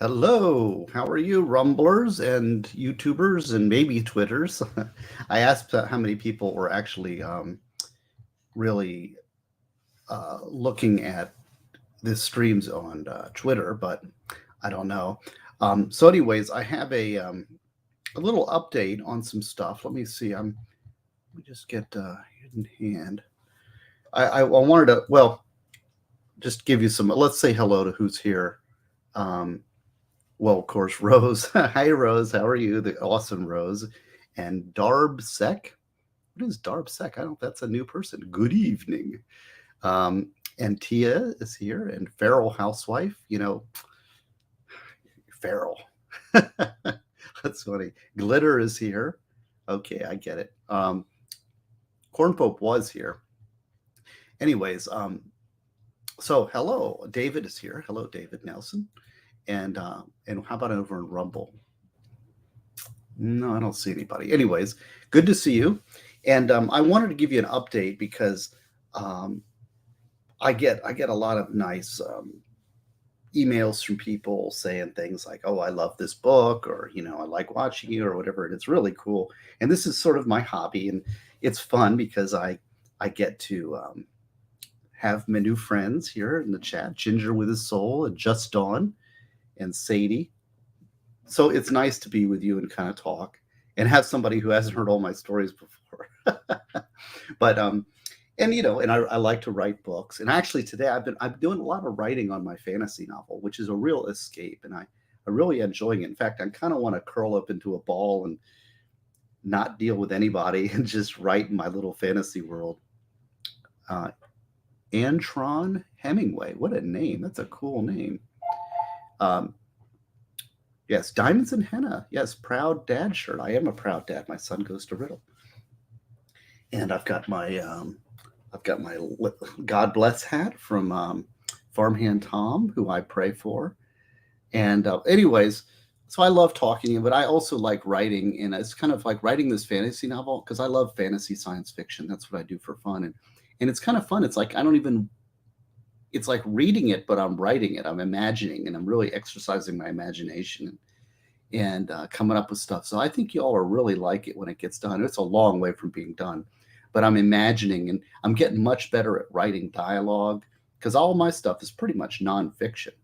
Hello, how are you, Rumblers and YouTubers and maybe Twitters? I asked how many people were actually really looking at the streams on Twitter, but I don't know. Anyways, I have a little update on some stuff. Let me see. Let me just get in hand. I wanted to just give you some. Let's say hello to who's here. Um, Well, of course, Rose. Hi, Rose. How are you? The awesome Rose. And Darb Sec. What is Darb Sec? I don't know if that's a new person. Good evening. Um, and Tia is here, and Feral Housewife. Feral. That's funny. Glitter is here. Okay, I get it. Corn Pope was here. Anyways, so hello. David is here. Hello, David Nelson. And how about over in Rumble? No, I don't see anybody. Anyways, good to see you. And I wanted to give you an update because um, I get a lot of nice emails from people saying things like, "Oh, I love this book," or I like watching you, or whatever. And it's really cool. And this is sort of my hobby, and it's fun because I get to have my new friends here in the chat: Ginger with his soul, and Just Dawn, and Sadie. So it's nice to be with you and kind of talk and have somebody who hasn't heard all my stories before. but and I like to write books. And actually today I'm doing a lot of writing on my fantasy novel, which is a real escape, and I really enjoying it. In fact, I kind of want to curl up into a ball and not deal with anybody and just write in my little fantasy world. Antron Hemingway, what a name! That's a cool name. Um, Yes, diamonds and henna. Yes, proud dad shirt. I am a proud dad. My son goes to Riddle, and I've got my God bless hat from Farmhand Tom, who I pray for. And anyways, so I love talking, but I also like writing, and it's kind of like writing this fantasy novel because I love fantasy science fiction. That's what I do for fun, and it's kind of fun. It's like I don't even. It's like reading it, but I'm writing it. I'm imagining, and I'm really exercising my imagination and coming up with stuff. So I think y'all will really like it when it gets done. It's a long way from being done, but I'm imagining, and I'm getting much better at writing dialogue because all my stuff is pretty much nonfiction.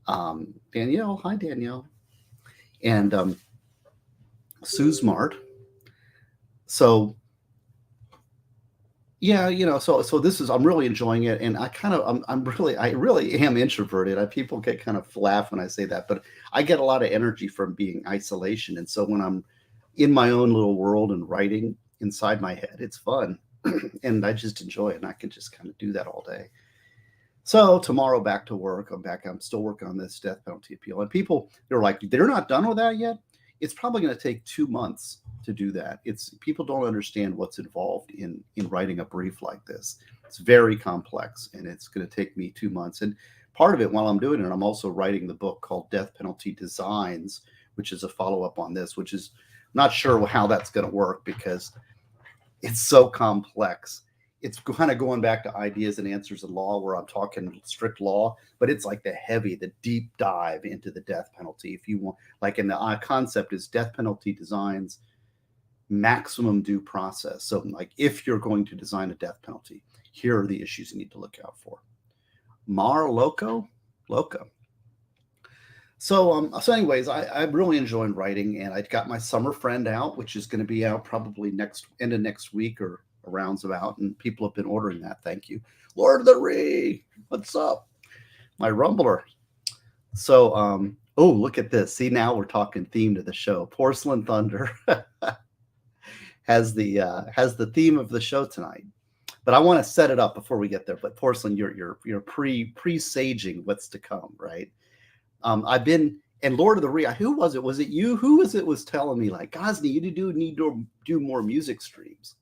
Danielle, hi Danielle, and Sue Smart. So yeah, so this is I'm really enjoying it, and I really am introverted. People get kind of laugh when I say that, but I get a lot of energy from being isolation, and so when I'm in my own little world and writing inside my head, it's fun, and I just enjoy it, and I can just kind of do that all day. So tomorrow back to work. I'm still working on this death penalty appeal, and people they're like they're not done with that yet. It's probably going to take 2 months to do that. It's people don't understand what's involved in writing a brief like this. It's very complex, and it's going to take me 2 months. And part of it, while I'm doing it, I'm also writing the book called Death Penalty Designs, which is a follow up on this. Which is not sure how that's going to work because it's so complex. It's kind of going back to ideas and answers in law where I'm talking strict law, but it's like the deep dive into the death penalty. If you want, like in the concept is death penalty designs, maximum due process. So like if you're going to design a death penalty, here are the issues you need to look out for. Mar Loco. So anyways, I'm really enjoying writing, and I got my summer friend out, which is going to be out probably end of next week or arounds about, and people have been ordering that. Thank you. Lord of the Ree, what's up? My Rumbler. So oh, look at this. See, now we're talking theme to the show. Porcelain Thunder has the theme of the show tonight. But I want to set it up before we get there. But Porcelain, you're presaging what's to come, right? I've been and Lord of the Ree. Who was it? Was it you? Who was it? Was telling me like, Gosney, you need to do more music streams.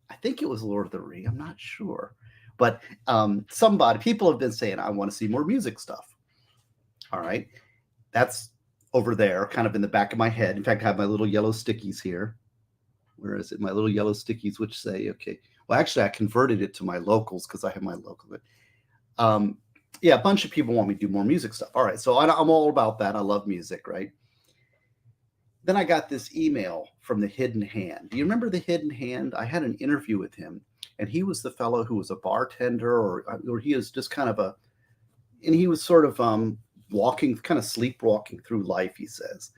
I think it was Lord of the Ree. I'm not sure, but people have been saying I want to see more music stuff. All right, that's over there, kind of in the back of my head. In fact, I have my little yellow stickies here. Where is it? My little yellow stickies, which say, okay. Well, actually, I converted it to my locals because I have my local. Yeah, a bunch of people want me to do more music stuff. All right, so I'm all about that. I love music, right? Then I got this email from the Hidden Hand. Do you remember the Hidden Hand? I had an interview with him, and he was the fellow who was a bartender, or he is just kind of a, and he was sort of walking, kind of sleepwalking through life, he says.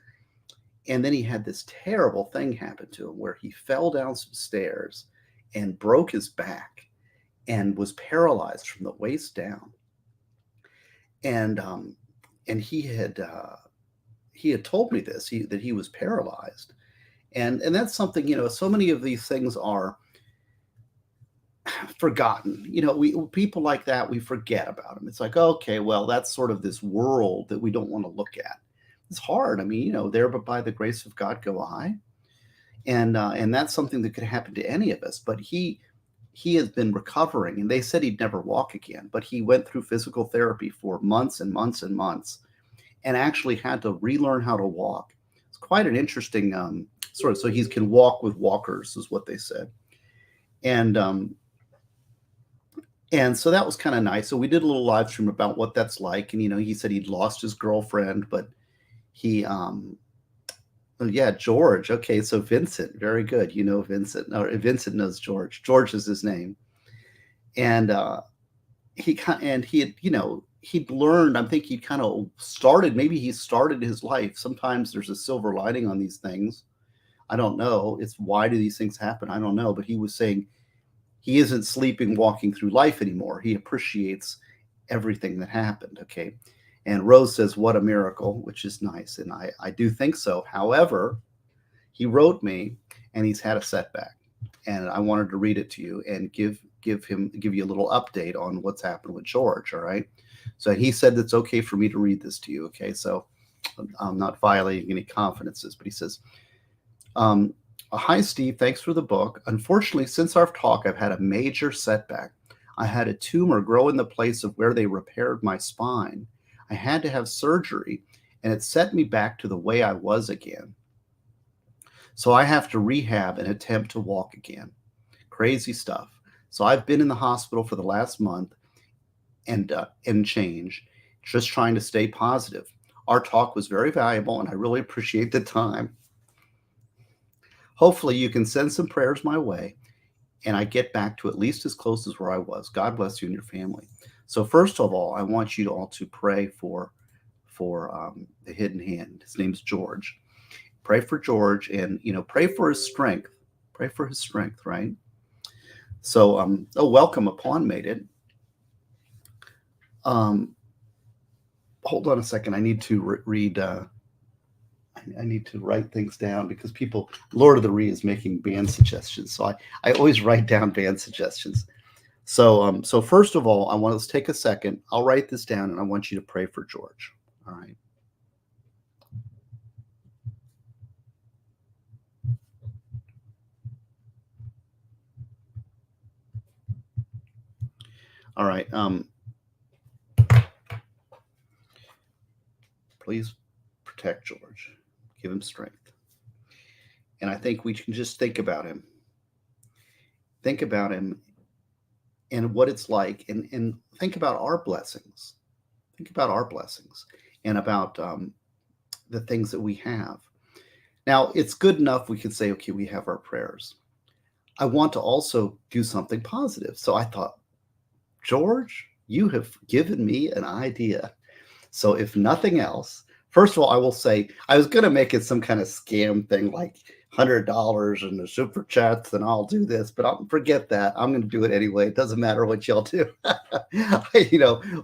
And then he had this terrible thing happen to him where he fell down some stairs and broke his back and was paralyzed from the waist down. And and he had told me this, that he was paralyzed. And that's something, so many of these things are forgotten. We people like that, we forget about them. It's like, okay, well, that's sort of this world that we don't want to look at. It's hard. I mean, there but by the grace of God go I. And that's something that could happen to any of us. But he has been recovering, and they said he'd never walk again, but he went through physical therapy for months and months and months, and actually had to relearn how to walk. It's quite an interesting sort of. So he can walk with walkers, is what they said, and so that was kind of nice. So we did a little live stream about what that's like, and he said he'd lost his girlfriend, but he oh, yeah, George. Okay, so Vincent, very good. Vincent. No, Vincent knows George. George is his name, and he had, he'd learned. I think he kind of started. Maybe he started his life. Sometimes there's a silver lining on these things. I don't know. It's why do these things happen? I don't know. But he was saying he isn't sleeping, walking through life anymore. He appreciates everything that happened. Okay. And Rose says, what a miracle, which is nice. And I do think so. However, he wrote me and he's had a setback. And I wanted to read it to you and give you a little update on what's happened with George. All right. So he said it's okay for me to read this to you. Okay. So I'm not violating any confidences, but he says, hi, Steve. Thanks for the book. Unfortunately, since our talk, I've had a major setback. I had a tumor grow in the place of where they repaired my spine. I had to have surgery, and it set me back to the way I was again. So I have to rehab and attempt to walk again. Crazy stuff. So I've been in the hospital for the last month and change, just trying to stay positive. Our talk was very valuable, and I really appreciate the time. Hopefully you can send some prayers my way, and I get back to at least as close as where I was. God bless you and your family. So first of all, I want you all to pray for the Hidden Hand. His name's George. Pray for George, and pray for his strength. Pray for his strength, right? So welcome. Upon made it. Hold on a second. I need to read. I need to write things down because Lord of the Ree is making band suggestions. So I always write down band suggestions. So first of all, let's take a second. I'll write this down, and I want you to pray for George. All right. All right. Please protect George. Give him strength. And I think we can just think about him. Think about him and what it's like, and think about our blessings. Think about our blessings and about the things that we have. Now, it's good enough we could say, okay, we have our prayers. I want to also do something positive. So I thought, George, you have given me an idea. So if nothing else, first of all, I will say, I was going to make it some kind of scam thing like $100 and the super chats, and I'll do this, but I'll forget that. I'm going to do it anyway. It doesn't matter what y'all do.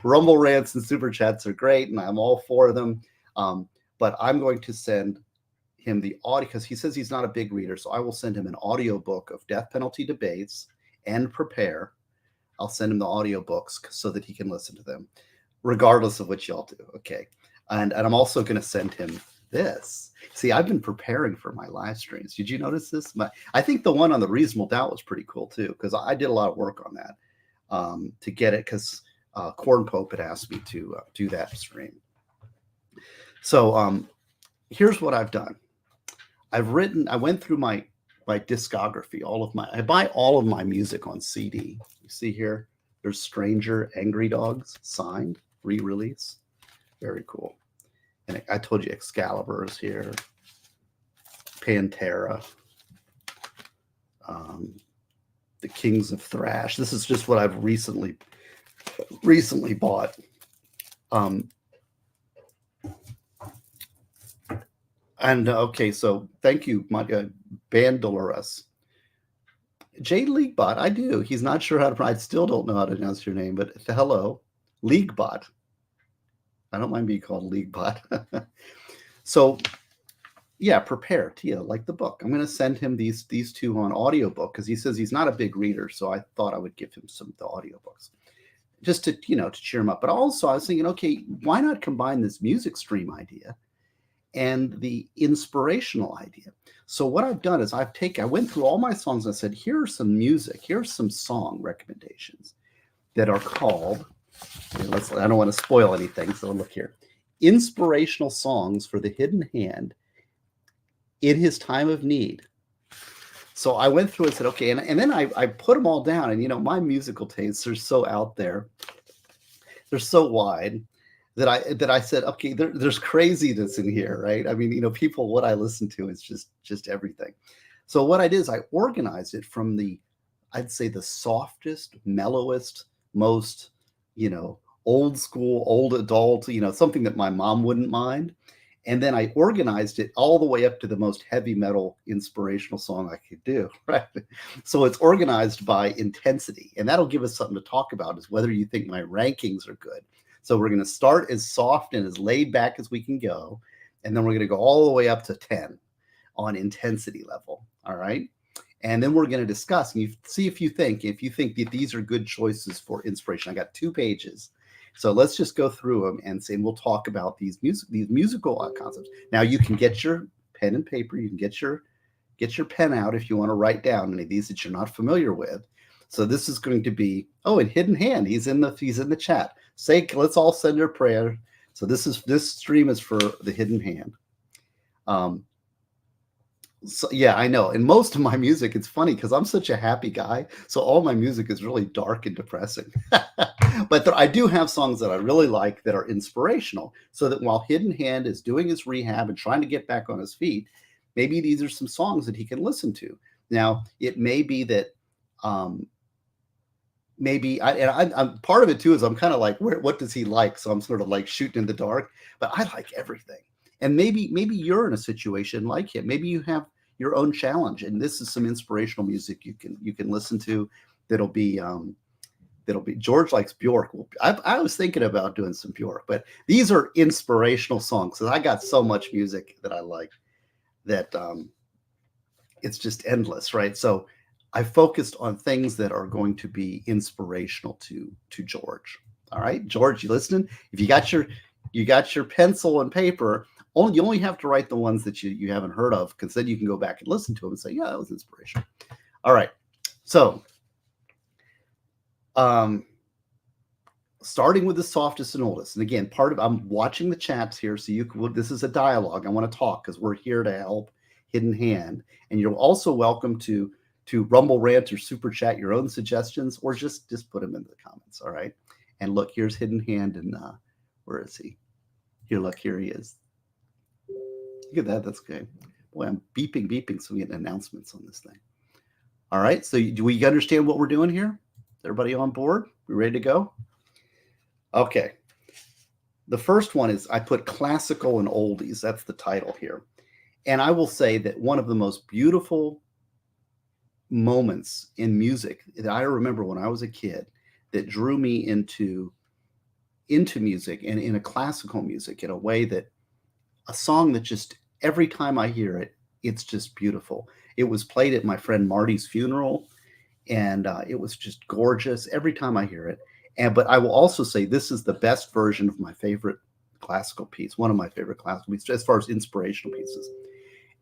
Rumble rants and super chats are great, and I'm all for them. But I'm going to send him the audio because he says he's not a big reader. So I will send him an audio book of death penalty debates and prepare. I'll send him the audio books so that he can listen to them, regardless of what y'all do. Okay. And I'm also going to send him this. See, I've been preparing for my live streams. Did you notice this? I think the one on the reasonable doubt was pretty cool too, because I did a lot of work on that to get it, because Corn Pope had asked me to do that stream. So here's what I've done. I went through my discography, I buy all of my music on CD. You see here, There's Stranger Angry Dogs, signed, re-release. Very cool. And I told you Excalibur is here. Pantera. The Kings of Thrash. This is just what I've recently bought. And okay, so thank you, my Band Dolores. Jay Leaguebot, I do. He's not sure how to. I still don't know how to announce your name, but hello, Leaguebot. I don't mind being called Leaguebot. So, yeah, prepare, Tia, like the book. I'm going to send him these two on audiobook because he says he's not a big reader. So I thought I would give him some of the audiobooks just to to cheer him up. But also, I was thinking, okay, why not combine this music stream idea and the inspirational idea? So what I've done is I went through all my songs and I said, here's some music, here's some song recommendations that are called, I don't want to spoil anything, so look here. Inspirational songs for the hidden hand in his time of need. So I went through and said, okay, and then I put them all down, and my musical tastes are so out there. They're so wide that I said, okay, there's craziness in here, right? I mean, people, what I listen to is just everything. So what I did is I organized it from I'd say the softest, mellowest, most, old school, old adult, something that my mom wouldn't mind. And then I organized it all the way up to the most heavy metal inspirational song I could do, right? So it's organized by intensity, and that'll give us something to talk about, is whether you think my rankings are good. So we're going to start as soft and as laid back as we can go, and then we're going to go all the way up to 10 on intensity level, all right? And then we're going to discuss, and you see if you think that these are good choices for inspiration. I got 2 pages. So let's just go through them and we'll talk about these musical concepts. Now you can get your pen and paper. You can get your pen out if you want to write down any of these that you're not familiar with. So this is going to be, and Hidden Hand. He's in the chat. Let's all send our prayer. So this stream is for the Hidden Hand. So yeah, I know. And most of my music, it's funny because I'm such a happy guy. So all my music is really dark and depressing. But I do have songs that I really like that are inspirational, so that while Hidden Hand is doing his rehab and trying to get back on his feet, maybe these are some songs that he can listen to. Now, it may be that I'm part of it too is I'm kind of like, what does he like? So I'm sort of like shooting in the dark, but I like everything. And maybe you're in a situation like him. Maybe you have your own challenge, and this is some inspirational music you can listen to. That'll be George likes Bjork. I was thinking about doing some Bjork, but these are inspirational songs. So I got so much music that I like that it's just endless, right? So I focused on things that are going to be inspirational to George. All right, George, you listening? If you got your pencil and paper, you only have to write the ones that you haven't heard of, because then you can go back and listen to them and say, yeah, that was inspirational. All right, so starting with the softest and oldest. And again, I'm watching the chats here, so this is a dialogue. I want to talk because we're here to help Hidden Hand, and you're also welcome to Rumble Rant or Super Chat your own suggestions, or just put them in the comments. All right. And look, here's Hidden Hand, and where is he? Look, here he is. Look at that. That's good. Boy, I'm beeping, so we get announcements on this thing. All right. So do we understand what we're doing here? Everybody on board? We ready to go? Okay. The first one is I put classical and oldies. That's the title here. And I will say that one of the most beautiful moments in music that I remember when I was a kid that drew me into music, and in a classical music, in a way that a song that just every time I hear it, it's just beautiful. It was played at my friend Marty's funeral, and it was just gorgeous every time I hear it. But I will also say this is the best version of my favorite classical piece, one of my favorite classical pieces as far as inspirational pieces,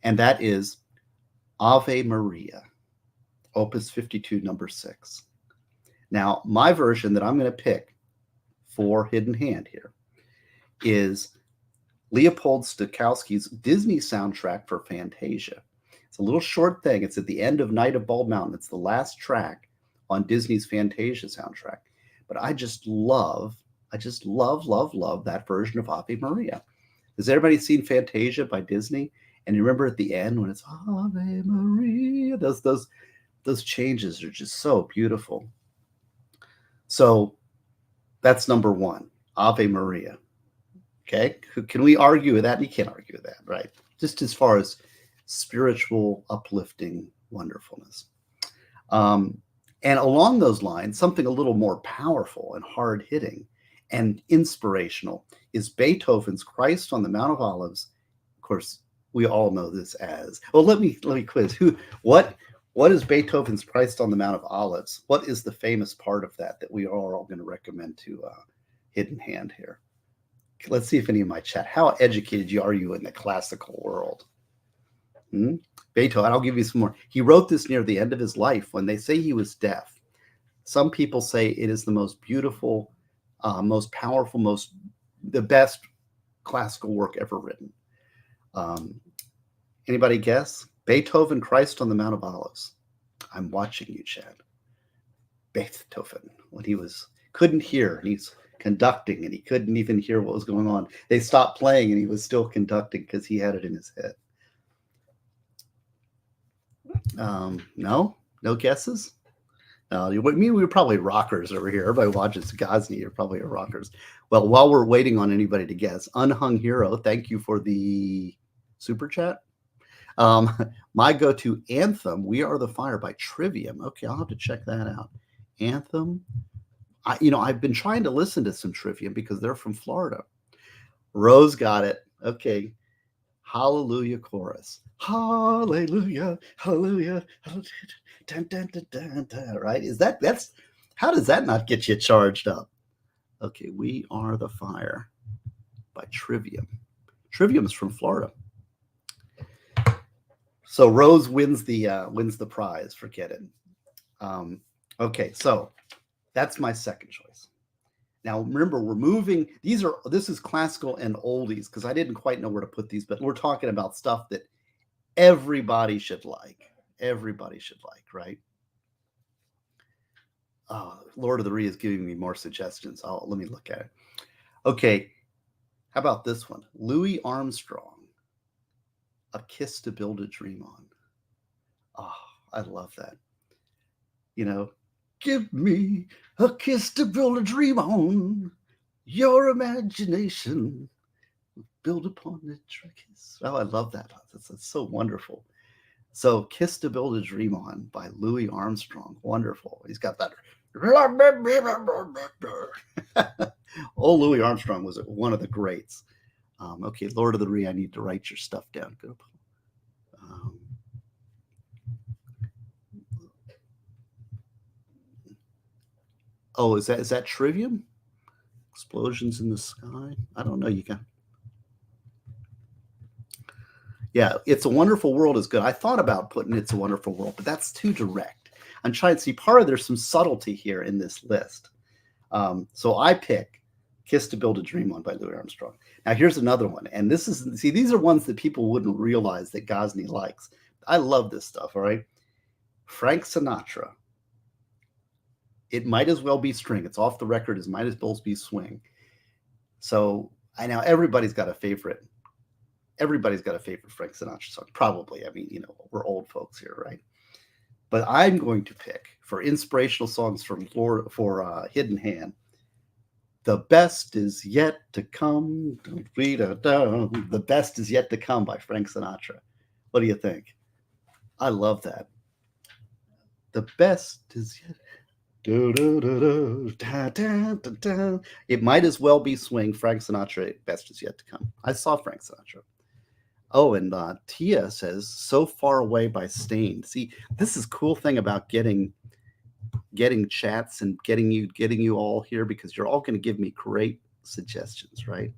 and that is Ave Maria, Opus 52, number 6. Now, my version that I'm going to pick for Hidden Hand here is Leopold Stokowski's Disney soundtrack for Fantasia. It's a little short thing. It's at the end of Night of Bald Mountain. It's the last track on Disney's Fantasia soundtrack. but I just love, love that version of Ave Maria. Has everybody seen Fantasia by Disney? And you remember at the end when it's Ave Maria, those changes are just so beautiful. So that's number one, Ave Maria. Okay, can we argue with that? You can't argue with that, right? Just as far as spiritual, uplifting wonderfulness. And along those lines, something a little more powerful and hard hitting and inspirational is Beethoven's Christ on the Mount of Olives. Of course, we all know this as, well, let me quiz. What is Beethoven's Christ on the Mount of Olives? What is the famous part of that we are all going to recommend to Hidden Hand here? Let's see if any of my chat, how educated are you in the classical world? Beethoven, I'll give you some more. He wrote this near the end of his life when they say he was deaf. Some people say it is the most beautiful, most powerful, the best classical work ever written. Anybody guess? Beethoven, Christ on the Mount of Olives. I'm watching you, Chad. Beethoven, when he couldn't hear, and he's conducting, and he couldn't even hear what was going on. They stopped playing, and he was still conducting because he had it in his head. No guesses. We were probably rockers over here. Everybody watches Ghazni. You're probably a rockers. Well, while we're waiting on anybody to guess, Unhung Hero, thank you for the super chat. My go-to anthem, We Are the Fire by Trivium. Okay, I'll have to check that out. Anthem. I've been trying to listen to some Trivium because they're from Florida. Rose got it. Okay. Hallelujah chorus. Hallelujah, hallelujah, hallelujah. Dun, dun, dun, dun, dun, right? How does that not get you charged up? Okay, We Are the Fire by Trivium. Trivium's from Florida. So Rose wins the prize. Forget it. Okay, so that's my second choice. Now, remember, we're moving. This is classical and oldies because I didn't quite know where to put these, but we're talking about stuff that everybody should like. Everybody should like, right? Lord of the Rings is giving me more suggestions. Let me look at it. Okay, how about this one? Louis Armstrong, A Kiss to Build a Dream On. Oh, I love that. Give me a kiss to build a dream on. Your imagination build upon the kiss. Oh, I love that. That's so wonderful. So, Kiss to Build a Dream On by Louis Armstrong. Wonderful. He's got that. Old Louis Armstrong was one of the greats. Okay, Lord of the Rings, I need to write your stuff down. Go. Oh, is that Trivium? Explosions in the Sky? I don't know. Yeah, It's a Wonderful World is good. I thought about putting It's a Wonderful World, but that's too direct. I'm trying to see there's some subtlety here in this list. So I pick Kiss to Build a Dream On by Louis Armstrong. Now here's another one. And these are ones that people wouldn't realize that Ghazni likes. I love this stuff, all right? Frank Sinatra. It Might As Well Be String. It's off the record. It Might As Well Be Swing. So I know everybody's got a favorite. Everybody's got a favorite Frank Sinatra song. Probably. I mean, we're old folks here, right? But I'm going to pick for inspirational songs for Hidden Hand. The Best Is Yet to Come. The Best Is Yet to Come by Frank Sinatra. What do you think? I love that. The best is yet. It Might As Well Be Swing. Frank Sinatra. Best Is Yet to Come. I saw Frank Sinatra. Oh, and Tia says So Far Away by Stained. See, this is a cool thing about getting chats and getting you all here because you're all going to give me great suggestions, right?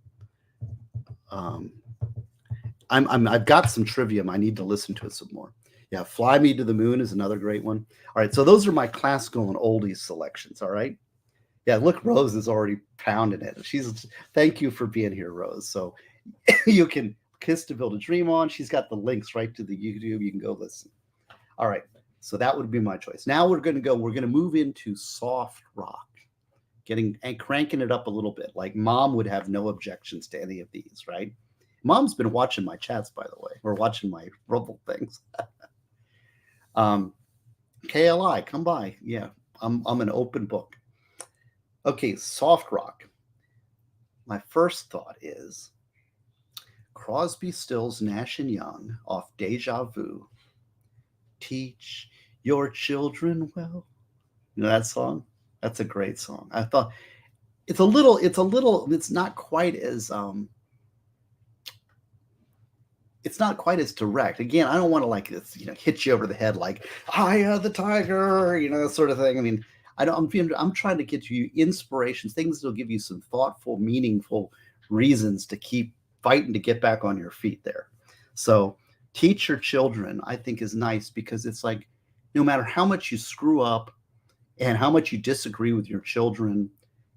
I've got some Trivium. I need to listen to it some more. Yeah, Fly Me to the Moon is another great one. All right, so those are my classical and oldies selections, all right? Yeah, look, Rose is already pounding it. Thank you for being here, Rose. So you can Kiss to Build a Dream On. She's got the links right to the YouTube. You can go listen. All right, so that would be my choice. Now we're going to move into soft rock. getting and cranking it up a little bit. Like mom would have no objections to any of these, right? Mom's been watching my chats, by the way, or watching my Rumble things. KLI, come by. Yeah, I'm an open book. Okay, soft rock. My first thought is Crosby, Stills, Nash and Young off Deja Vu. Teach your children well. You know that song? That's a great song. I thought it's not quite as it's not quite as direct. Again, I don't want to like hit you over the head like "Eye the Tiger," that sort of thing. I mean, I'm trying to get you inspirations, things that'll give you some thoughtful, meaningful reasons to keep fighting to get back on your feet there. So, teach your children, I think, is nice because it's like no matter how much you screw up and how much you disagree with your children,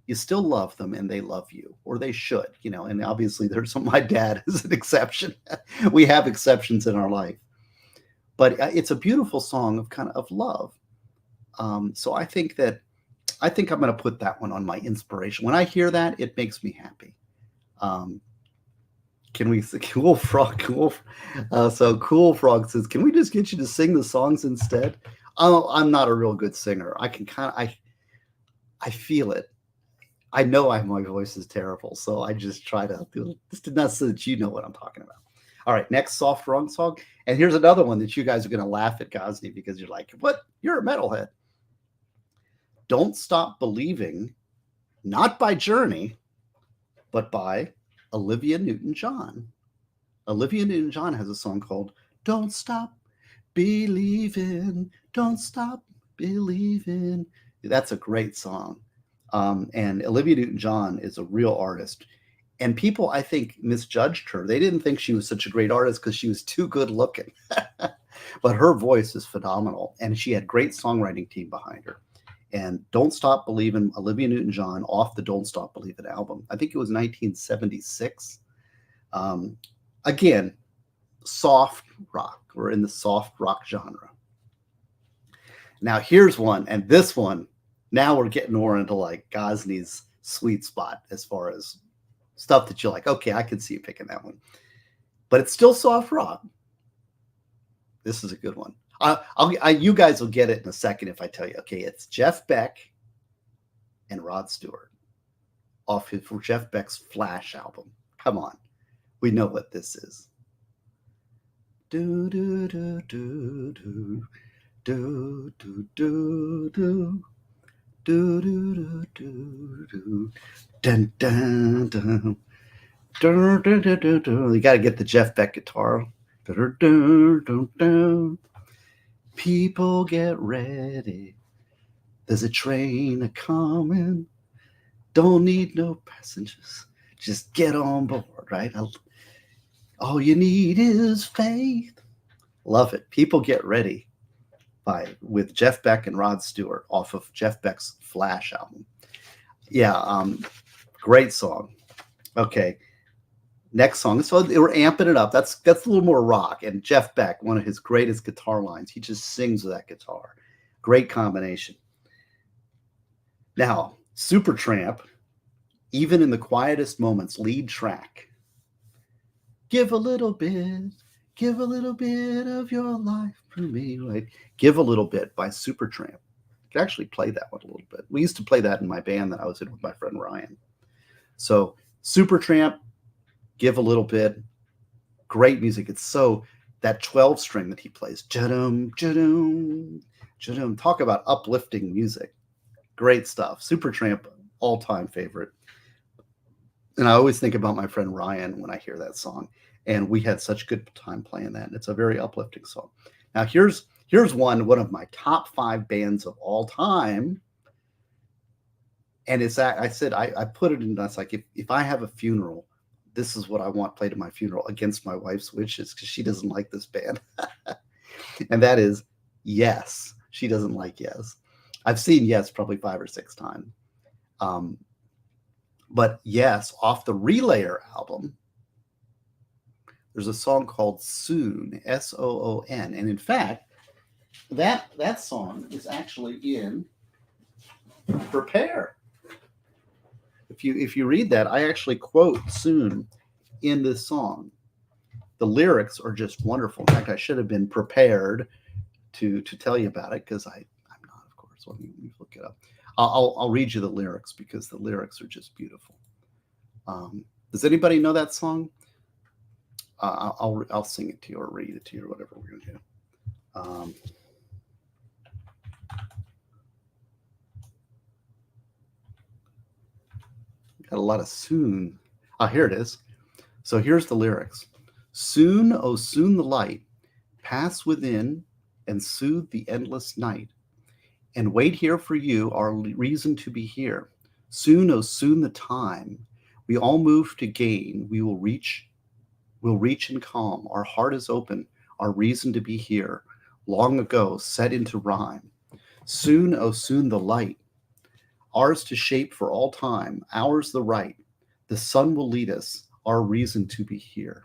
you still love them and they love you, or they should, and obviously my dad is an exception. We have exceptions in our life, but it's a beautiful song of kind of love. So I think I'm going to put that one on my inspiration. When I hear that, it makes me happy. Can we Cool Frog? So Cool Frog says, can we just get you to sing the songs instead? I'm not a real good singer. I can I feel it. I know my voice is terrible, so I just try to do it just enough so that you know what I'm talking about. All right, next soft rock song. And here's another one that you guys are going to laugh at Ghazni because you're like, what? You're a metalhead. Don't Stop Believing, not by Journey, but by Olivia Newton-John. Olivia Newton-John has a song called Don't Stop Believing, Don't Stop Believing. That's a great song. And Olivia Newton-John is a real artist. And people, I think, misjudged her. They didn't think she was such a great artist because she was too good looking. But her voice is phenomenal. And she had a great songwriting team behind her. And Don't Stop Believin', Olivia Newton-John off the Don't Stop Believin' album. I think it was 1976. Again, soft rock. We're in the soft rock genre. Now here's one. And this one, now we're getting more into like Ghazni's sweet spot as far as stuff that you're like, okay, I can see you picking that one. But it's still soft rock. This is a good one. You guys will get it in a second if I tell you. Okay, it's Jeff Beck and Rod Stewart off for Jeff Beck's Flash album. Come on, we know what this is. Do do do do do do do do do do do do do dun dun dun. You got to get the Jeff Beck guitar. Dun, dun, dun, dun. People get ready. There's a train a coming. Don't need no passengers. Just get on board, right? All you need is faith. Love it. People Get Ready with Jeff Beck and Rod Stewart off of Jeff Beck's Flash album. Yeah, great song. Okay. Next song. So they were amping it up. That's a little more rock. And Jeff Beck, one of his greatest guitar lines, he just sings with that guitar. Great combination. Now, Supertramp, Even in the Quietest Moments, lead track. Give a little bit of your life for me. Right? Give a Little Bit by Supertramp. I could actually play that one a little bit. We used to play that in my band that I was in with my friend Ryan. So Supertramp, Give a Little Bit, great music. It's so that 12 string that he plays. Jadum, jadum, jadum. Talk about uplifting music. Great stuff. Supertramp, all-time favorite. And I always think about my friend Ryan when I hear that song. And we had such good time playing that. And it's a very uplifting song. Now here's one of my top 5 bands of all time. And it's that I put it in. That's like if I have a funeral, this is what I want played at my funeral against my wife's wishes because she doesn't like this band. And that is Yes. She doesn't like Yes. I've seen Yes probably 5 or 6 times. But Yes, off the Relayer album, there's a song called Soon, S-O-O-N. And in fact, that song is actually in Prepare. if you read that, I actually quote soon in this song. The lyrics are just wonderful. In fact, I should have been prepared to tell you about it because I'm not, of course. Let me look it up. I'll read you the lyrics because the lyrics are just beautiful. Does anybody know that song? I'll sing it to you or read it to you or whatever we're gonna do. Got a lot of soon. Here it is. So here's the lyrics. Soon, oh soon the light, pass within and soothe the endless night, and wait here for you, our reason to be here. Soon, oh soon the time, we all move to gain, we'll reach in calm, our heart is open, our reason to be here, long ago set into rhyme. Soon, oh soon the light, ours to shape for all time, ours the right, the sun will lead us, our reason to be here.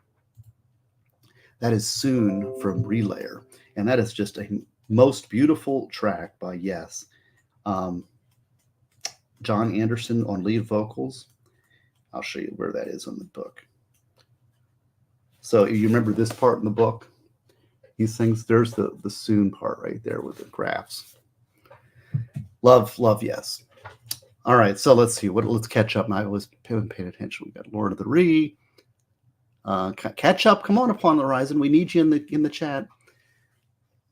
That is Soon from Relayer, and that is just a most beautiful track by Yes. John Anderson on lead vocals. I'll show you where that is on the book. So you remember this part in the book? He sings, there's the Soon part right there with the graphs. Love, Yes. All right, so let's see. Let's catch up. I was paying attention. We got Lord of the Ree. Catch up. Come on upon the horizon. We need you in the chat.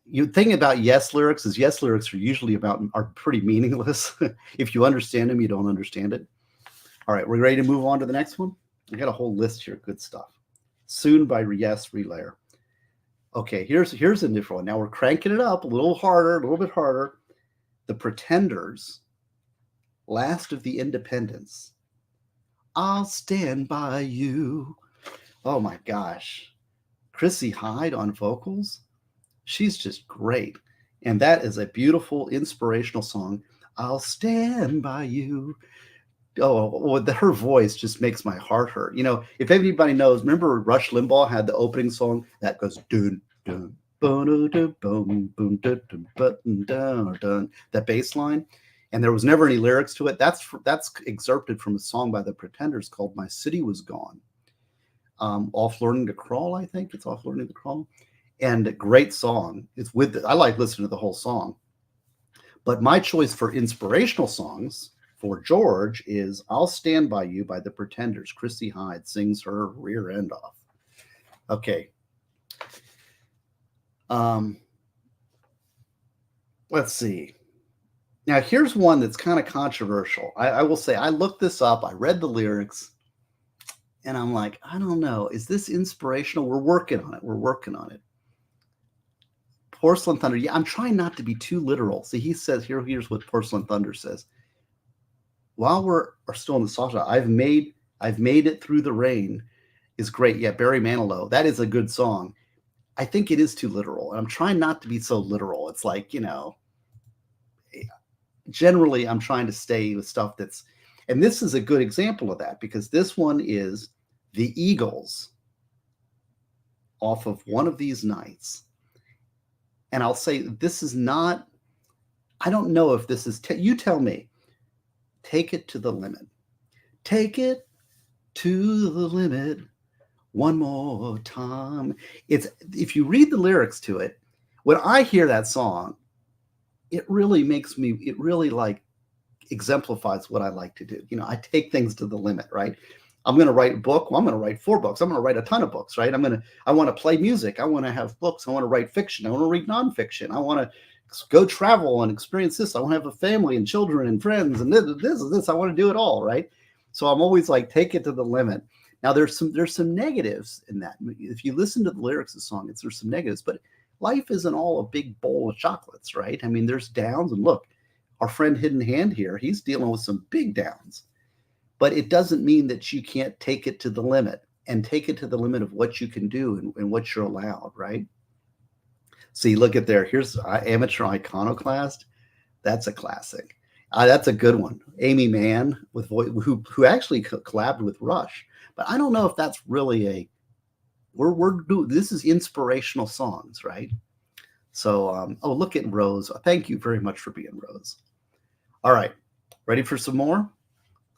You think about Yes lyrics is Yes lyrics are usually are pretty meaningless. If you understand them, you don't understand it. All right, we're ready to move on to the next one. I got a whole list here. Good stuff. Soon by Yes Relayer. Okay, here's a different one. Now we're cranking it up a little bit harder. The Pretenders, Last of the Independents. I'll stand by you. Oh my gosh. Chrissy Hyde on vocals. She's just great. And that is a beautiful, inspirational song. I'll stand by you. Oh, her voice just makes my heart hurt. You know, if anybody knows, remember Rush Limbaugh had the opening song that goes dun dun boom boom boom dun, that bass line, and there was never any lyrics to it. That's excerpted from a song by the Pretenders called "My City Was Gone." Off Learning to Crawl, I think it's Off Learning to Crawl, and a great song. It's I like listening to the whole song, but my choice for inspirational songs for George is I'll Stand By You by the Pretenders. Chrissy Hyde sings her rear end off. Okay. Let's see. Now, here's one that's kind of controversial. I will say I looked this up. I read the lyrics, and I'm like, I don't know. Is this inspirational? We're working on it. Porcelain Thunder. Yeah, I'm trying not to be too literal. See, he says here's what Porcelain Thunder says. While we're still in the soft, I've made it through the rain is great. Yeah, Barry Manilow. That is a good song. I think it is too literal. And I'm trying not to be so literal. It's like, generally I'm trying to stay with stuff that's, and this is a good example of that because this one is the Eagles off of One of These Nights. And I'll say this is not, I don't know if this is, you tell me. Take it to the limit. Take it to the limit one more time. It's, if you read the lyrics to it, when I hear that song, it really like exemplifies what I like to do. I take things to the limit, right? I'm going to write a book. Well, I'm going to write 4 books. I'm going to write a ton of books, right? I want to play music. I want to have books. I want to write fiction. I want to read nonfiction. I want to go travel and experience this. I want to have a family and children and friends and this. I want to do it all, right? So I'm always like, take it to the limit. Now there's some negatives in that. If you listen to the lyrics of the song, there's some negatives, but life isn't all a big bowl of chocolates, right? I mean, there's downs, and look, our friend Hidden Hand here, he's dealing with some big downs, but it doesn't mean that you can't take it to the limit and take it to the limit of what you can do and what you're allowed, right? See, look at there. Here's Amateur Iconoclast. That's a classic. That's a good one. Amy Mann who actually collabed with Rush, but I don't know if that's really this is inspirational songs, right? So, look at Rose. Thank you very much for being Rose. All right, ready for some more?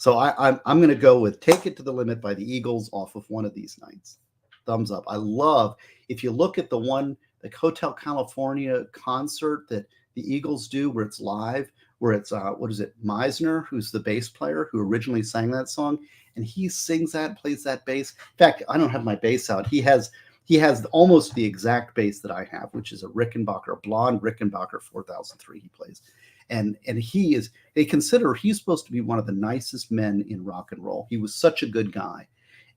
So I'm going to go with Take It to the Limit by the Eagles off of One of These Nights. Thumbs up. I love, if you look at the Hotel California concert that the Eagles do where it's live, where it's, what is it, Meisner, who's the bass player who originally sang that song, and he sings that, plays that bass. In fact, I don't have my bass out. He has almost the exact bass that I have, which is a Rickenbacker, a blonde Rickenbacker 4003 he plays. And they consider he's supposed to be one of the nicest men in rock and roll. He was such a good guy.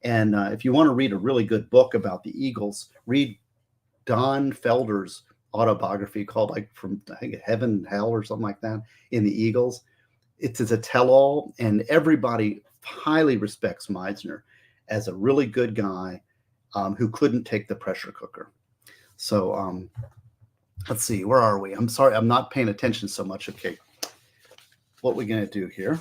And if you want to read a really good book about the Eagles, read Don Felder's autobiography called, like, from, I think, Heaven and Hell or something like that, in the Eagles. It's a tell-all, and everybody highly respects Meisner as a really good guy who couldn't take the pressure cooker. So let's see, where are we? I'm sorry, I'm not paying attention so much. Okay, what are we going to do here?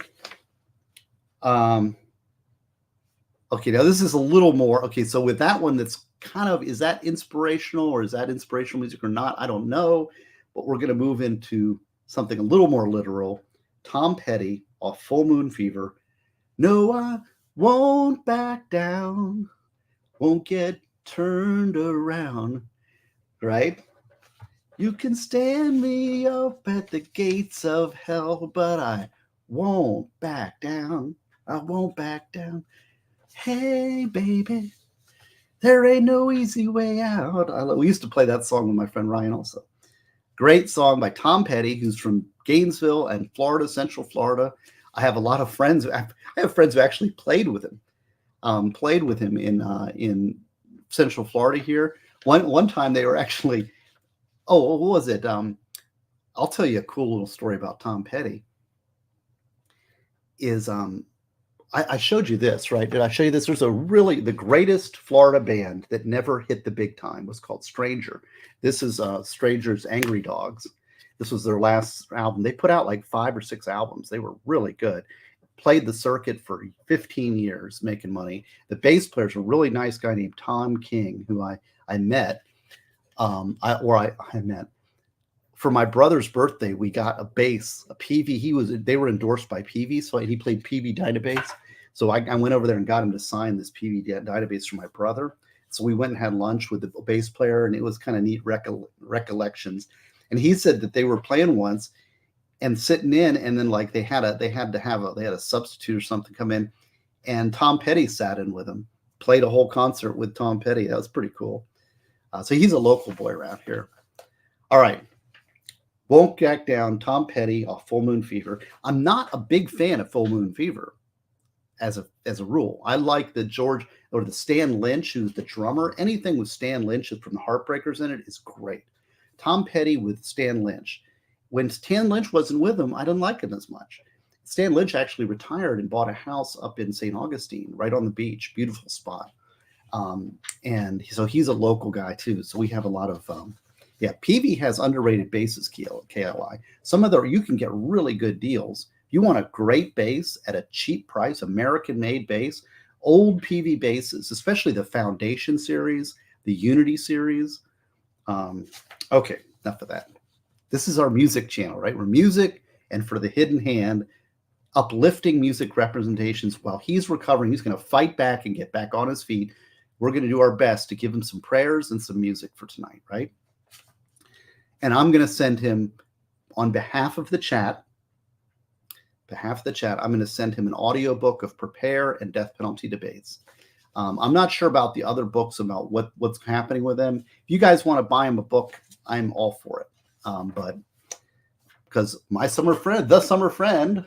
Okay, now this is a little more. Okay, so with that one, that's kind of, is that inspirational, or is that inspirational music or not? I don't know, but we're going to move into something a little more literal. Tom Petty off Full Moon Fever. No, I won't back down, won't get turned around, right? You can stand me up at the gates of hell, but I won't back down. I won't back down. Hey, baby, there ain't no easy way out. We used to play that song with my friend Ryan also. Great song by Tom Petty, who's from Gainesville and Florida, Central Florida. I have a lot of friends. I have friends who actually played with him in Central Florida here. One time they were actually, what was it? I'll tell you a cool little story about Tom Petty. Is I showed you this, right? Did I show you this? There's the greatest Florida band that never hit the big time was called Stranger. This is Stranger's Angry Dogs. This was their last album. They put out like 5 or 6 albums. They were really good. Played the circuit for 15 years, making money. The bass player's a really nice guy named Tom King, who I met. I met. For my brother's birthday, we got a bass, a PV. They were endorsed by PV, so he played PV Dynabass. So I went over there and got him to sign this PV Dynabass for my brother. So we went and had lunch with the bass player, and it was kind of neat recollections. And he said that they were playing once and sitting in, and then like they had a substitute or something come in, and Tom Petty sat in with him, played a whole concert with Tom Petty. That was pretty cool. So he's a local boy around here. All right. Won't Back Down, Tom Petty off Full Moon Fever. I'm not a big fan of Full Moon Fever as a rule. I like the Stan Lynch, who's the drummer. Anything with Stan Lynch from the Heartbreakers in it is great. Tom Petty with Stan Lynch. When Stan Lynch wasn't with him, I didn't like him as much. Stan Lynch actually retired and bought a house up in St. Augustine, right on the beach. Beautiful spot. And so he's a local guy too. So we have a lot of PV has underrated basses, KLI. You can get really good deals. If you want a great bass at a cheap price, American-made bass, old PV basses, especially the Foundation series, the Unity series. Okay, enough of that. This is our music channel, right? We're music, and for the hidden hand, uplifting music representations. While he's recovering, he's going to fight back and get back on his feet. We're going to do our best to give him some prayers and some music for tonight, right? And I'm going to send him, on behalf of the chat, I'm going to send him an audiobook of Prepare and Death Penalty Debates. I'm not sure about the other books about what's happening with them. If you guys want to buy him a book, I'm all for it. But because the summer friend,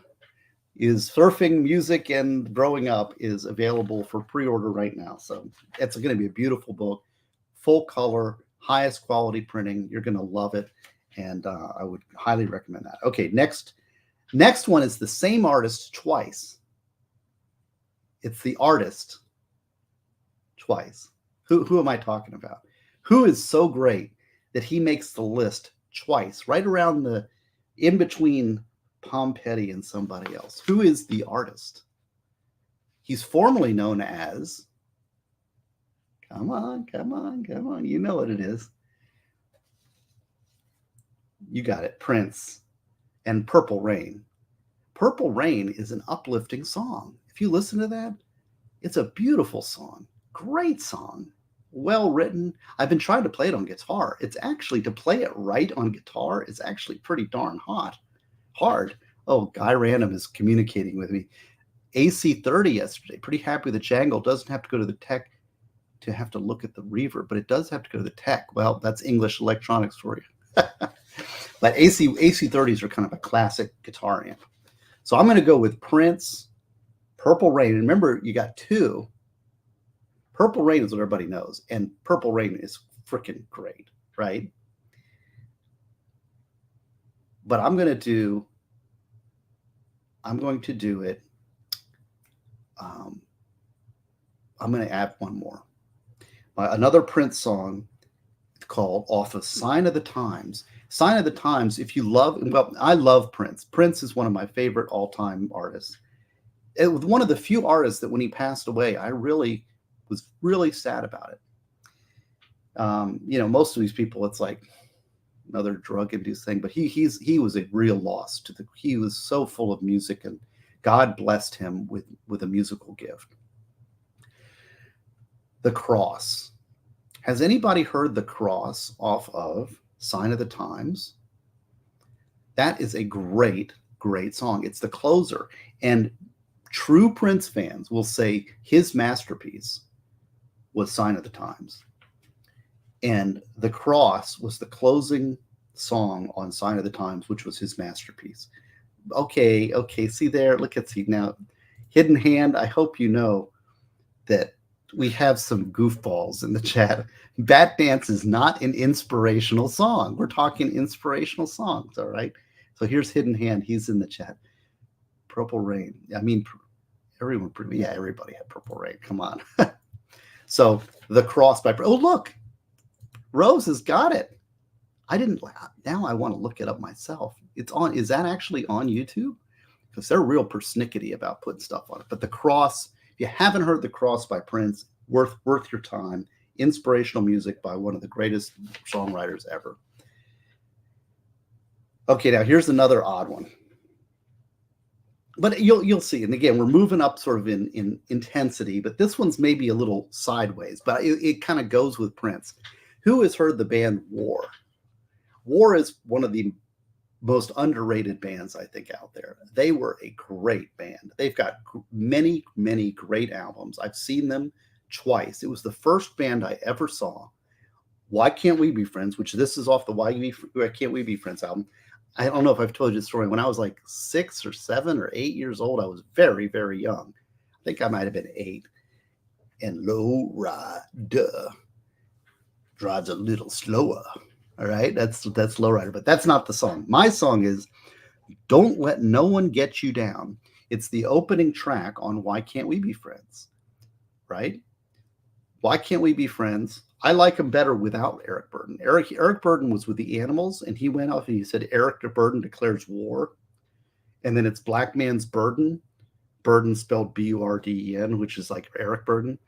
is Surfing Music and Growing Up is available for pre-order right now. So it's going to be a beautiful book, full color, highest quality printing. You're going to love it. And I would highly recommend that. Okay, next one is the same artist twice. It's the artist twice. Who am I talking about? Who is so great that he makes the list twice, right around in between Tom Petty and somebody else? Who is the artist? He's formerly known as, come on. You know what it is. You got it. Prince and Purple Rain. Purple Rain is an uplifting song. If you listen to that, it's a beautiful song. Great song. Well written. I've been trying to play it on guitar. It's actually, to play it right on guitar, is actually pretty darn hard. Oh, Guy Random is communicating with me. AC30 yesterday. Pretty happy with the jangle. Doesn't have to go to the tech to have to look at the reverb, but it does have to go to the tech. Well, that's English electronics for you. But AC30s are kind of a classic guitar amp. So I'm going to go with Prince, Purple Rain. And remember, you got two. Purple Rain is what everybody knows, and Purple Rain is freaking great, right? But I'm going to do it. I'm going to add one more. Another Prince song called off of Sign of the Times. Sign of the Times, if you love, well, I love Prince. Prince is one of my favorite all-time artists. It was one of the few artists that when he passed away, I really was really sad about it. Most of these people, it's like another drug-induced thing, but he was a real loss to he was so full of music, and God blessed him with a musical gift. The Cross. Has anybody heard The Cross off of Sign of the Times? That is a great, great song. It's the closer. And true Prince fans will say his masterpiece was Sign of the Times. And The Cross was the closing song on Sign of the Times, which was his masterpiece. Okay, see there, see now. Hidden Hand, I hope you know that we have some goofballs in the chat. Bat Dance is not an inspirational song. We're talking inspirational songs, all right? So here's Hidden Hand. He's in the chat. Purple Rain. I mean, everybody had Purple Rain. Come on. So The Cross by, oh, look, Rose has got it. Now I want to look it up myself. Is that actually on YouTube? Because they're real persnickety about putting stuff on it. But The Cross, if you haven't heard The Cross by Prince, worth your time. Inspirational music by one of the greatest songwriters ever. Okay, now here's another odd one. But you'll see. And again, we're moving up sort of in intensity, but this one's maybe a little sideways, but it kind of goes with Prince. Who has heard the band War? War is one of the most underrated bands, I think, out there. They were a great band. They've got many, many great albums. I've seen them twice. It was the first band I ever saw. Why Can't We Be Friends, which this is off the Why Can't We Be Friends album. I don't know if I've told you the story. When I was like 6 or 7 or 8 years old, I was very, very young. I think I might have been 8. And Low Rider drives a little slower. All right, that's Low Rider, but that's not the song. My song is Don't Let No One Get You Down. It's the opening track on Why Can't We Be Friends, right? Why Can't We Be Friends? I like him better without Eric Burdon. Eric Burdon was with the Animals, and he went off and he said Eric Burdon declares war, and then it's Black Man's Burden, Burden spelled Burden, which is like Eric Burdon.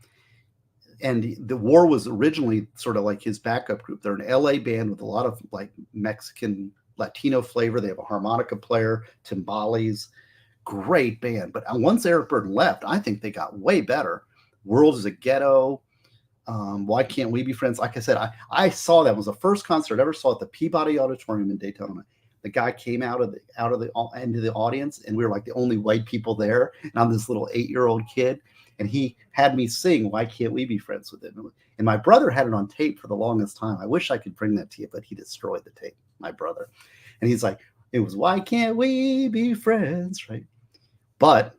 And the War was originally sort of like his backup group. They're an LA band with a lot of like Mexican Latino flavor. They have a harmonica player, timbales, great band. But once Eric Burdon left, I think they got way better. World is a Ghetto. Why Can't We Be Friends? Like I said, I saw that. It was the first concert I ever saw at the Peabody Auditorium in Daytona. The guy came out of the into the audience, and we were like the only white people there. And I'm this little 8-year-old kid. And he had me sing Why Can't We Be Friends with him? And my brother had it on tape for the longest time. I wish I could bring that to you, but he destroyed the tape, my brother. And he's like, it was Why Can't We Be Friends, right? But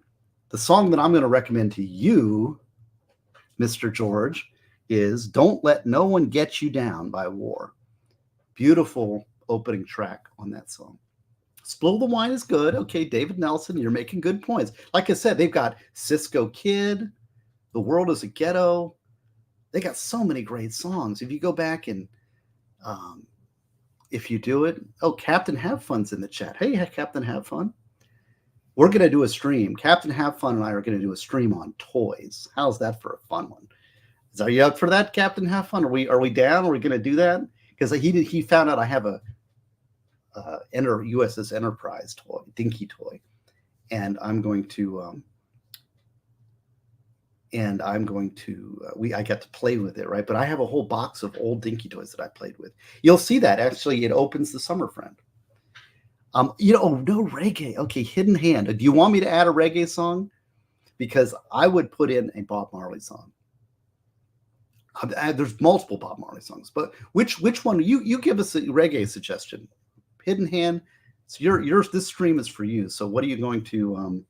the song that I'm going to recommend to you, Mr. George, is Don't Let No One Get You Down by War. Beautiful opening track on that song. Spill the Wine is good. Okay, David Nelson, you're making good points. Like I said, they've got Cisco Kid, The World is a Ghetto. They got so many great songs. If you go back and if you do it, Captain Have Fun's in the chat. Hey, Captain Have Fun. We're going to do a stream. Captain Have Fun and I are going to do a stream on toys. How's that for a fun one? Are you up for that, Captain Have Fun? Are we down? Are we going to do that? Because he found out I have a USS Enterprise toy, dinky toy, and I'm going to I got to play with it, right? But I have a whole box of old Dinky toys that I played with. You'll see that actually it opens the summer friend. Oh, no reggae. Okay, Hidden Hand. Do you want me to add a reggae song? Because I would put in a Bob Marley song. There's multiple Bob Marley songs, but which one? You give us a reggae suggestion. Hidden Hand. So yours. This stream is for you. So what are you going to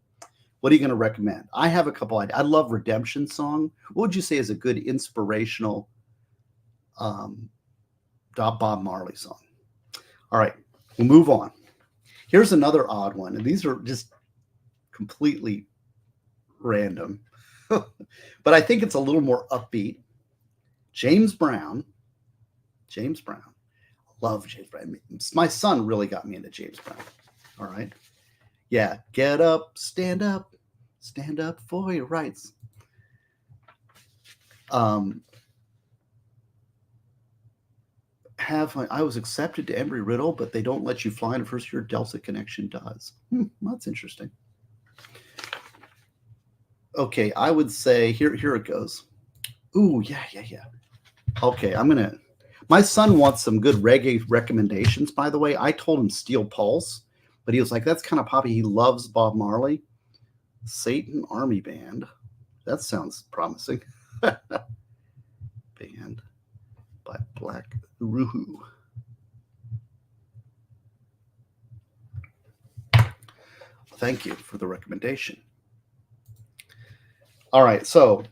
recommend? I have a couple ideas. I love Redemption Song. What would you say is a good inspirational Bob Marley song? All right, we'll move on. Here's another odd one, and these are just completely random, but I think it's a little more upbeat. James Brown. Love James Brown. My son really got me into James Brown. All right. Yeah. Get up, stand up for your rights. I was accepted to Embry-Riddle, but they don't let you fly in the first year. Delta Connection does. That's interesting. Okay, I would say here it goes. Ooh, yeah. Okay, my son wants some good reggae recommendations, by the way. I told him Steel Pulse, but he was like, that's kind of poppy. He loves Bob Marley. Satan Army Band. That sounds promising. Band by Black Ruhu. Thank you for the recommendation. All right, so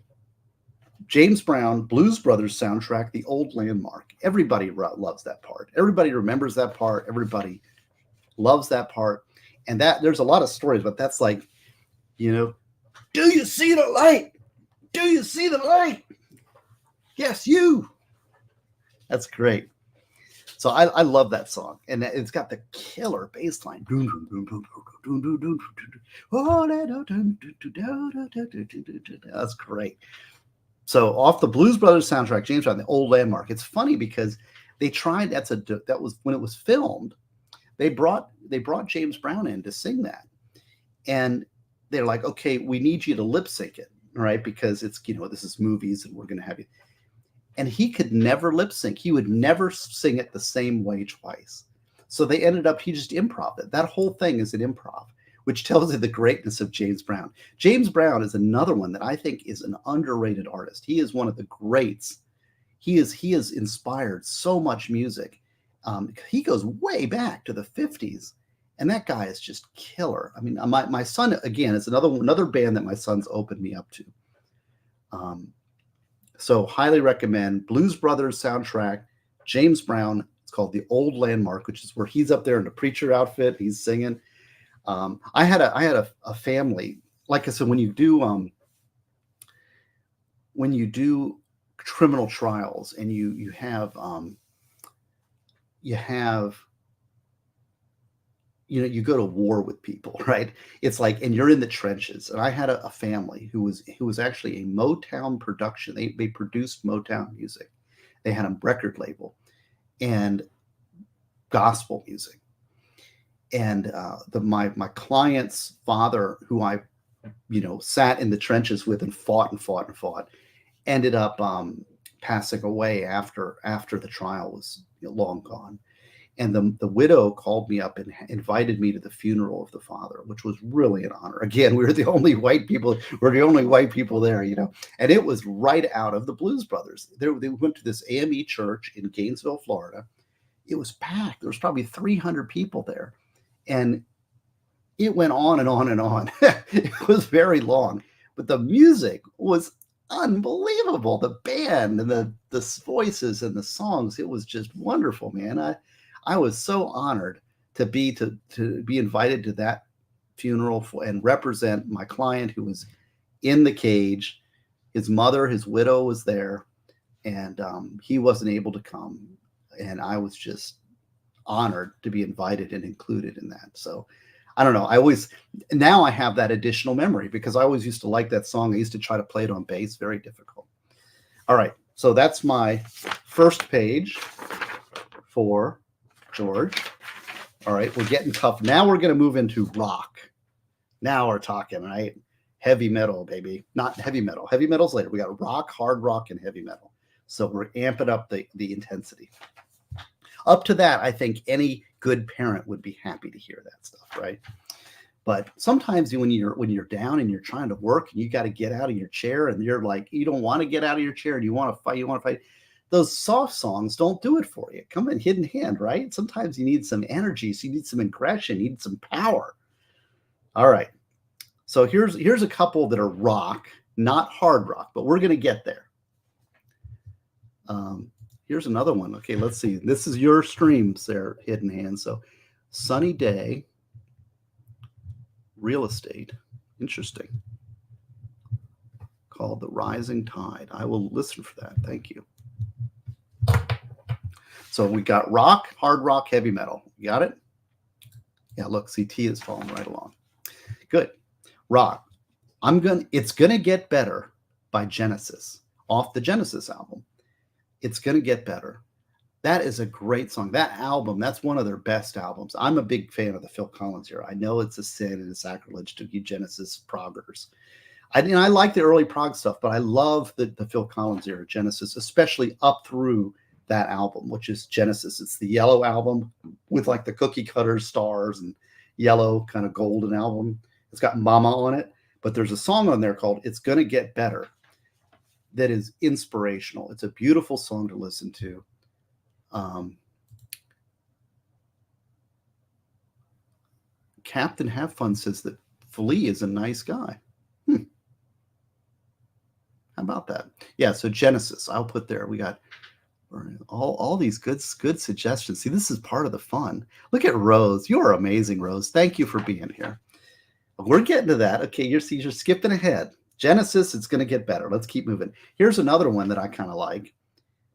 James Brown, Blues Brothers soundtrack, The Old Landmark. Everybody loves that part. Everybody remembers that part. Everybody loves that part. And that there's a lot of stories, but that's like, do you see the light? Do you see the light? Yes, you. That's great. So I love that song. And it's got the killer bass line. That's great. So off the Blues Brothers soundtrack, James Brown, The Old Landmark. It's funny because they tried. That was when it was filmed. They brought James Brown in to sing that, and they're like, okay, we need you to lip sync it, right? Because it's this is movies, and we're going to have you. And he could never lip sync. He would never sing it the same way twice. So they ended up, he just improv it. That whole thing is an improv, which tells you the greatness of James Brown. James Brown is another one that I think is an underrated artist. He is one of the greats. He has inspired so much music. He goes way back to the 50s, and that guy is just killer. I mean, my son, again, is another band that my son's opened me up to. So highly recommend Blues Brothers soundtrack, James Brown. It's called The Old Landmark, which is where he's up there in the preacher outfit. He's singing. I had a family, like I said, when you do criminal trials and you go to war with people, right? It's like, and you're in the trenches. And I had a family who was actually a Motown production. They produced Motown music. They had a record label and gospel music. And my client's father, who I, sat in the trenches with and fought, ended up passing away after the trial was long gone. And the widow called me up and invited me to the funeral of the father, which was really an honor. Again, we were the only white people. We're the only white people there, And it was right out of the Blues Brothers. They went to this AME church in Gainesville, Florida. It was packed. There was probably 300 people there. And it went on and on and on. It was very long. But the music was unbelievable. The band and the voices and the songs, it was just wonderful, man. I was so honored to be invited to that funeral and represent my client who was in the cage. His mother, his widow, was there, and he wasn't able to come. And I was just honored to be invited and included in that. So I don't know. Now I have that additional memory because I always used to like that song. I used to try to play it on bass. Very difficult. All right. So that's my first page for George. All right, we're getting tough. Now we're going to move into rock. Now we're talking, right? Heavy metal, baby. Not heavy metal. Heavy metal's later. We got rock, hard rock, and heavy metal. So we're amping up the intensity. Up to that, I think any good parent would be happy to hear that stuff, right? But sometimes when you're down and you're trying to work and you got to get out of your chair and you're like, you don't want to get out of your chair and you want to fight. Those soft songs don't do it for you. Come in hidden hand, right? Sometimes you need some energy, so you need some aggression, you need some power. All right. So here's a couple that are rock, not hard rock, but we're going to get there. Here's another one. Okay, let's see. This is your streams there, hidden hand. So Sunny Day, Real Estate. Interesting. Called The Rising Tide. I will listen for that. Thank you. So we got rock, hard rock, heavy metal. You got it? Yeah, look, CT is following right along. Good. Rock. It's gonna get better by Genesis, off the Genesis album. It's gonna get better. That is a great song. That album, that's one of their best albums. I'm a big fan of the Phil Collins era. I know it's a sin and a sacrilege to be Genesis proggers. I like the early prog stuff, but I love the Phil Collins era Genesis, especially up through that album, which is Genesis. It's the yellow album with like the cookie cutter stars and yellow kind of golden album. It's got Mama on it, but there's a song on there called It's Gonna Get Better that is inspirational. It's a beautiful song to listen to. Captain Have Fun says that Flea is a nice guy. How about that? Yeah, so Genesis, I'll put there. We got all these good suggestions. See, this is part of the fun. Look at Rose. You're amazing, Rose. Thank you for being here. We're getting to that. Okay, you're skipping ahead. Genesis, it's going to get better. Let's keep moving. Here's another one that I kind of like.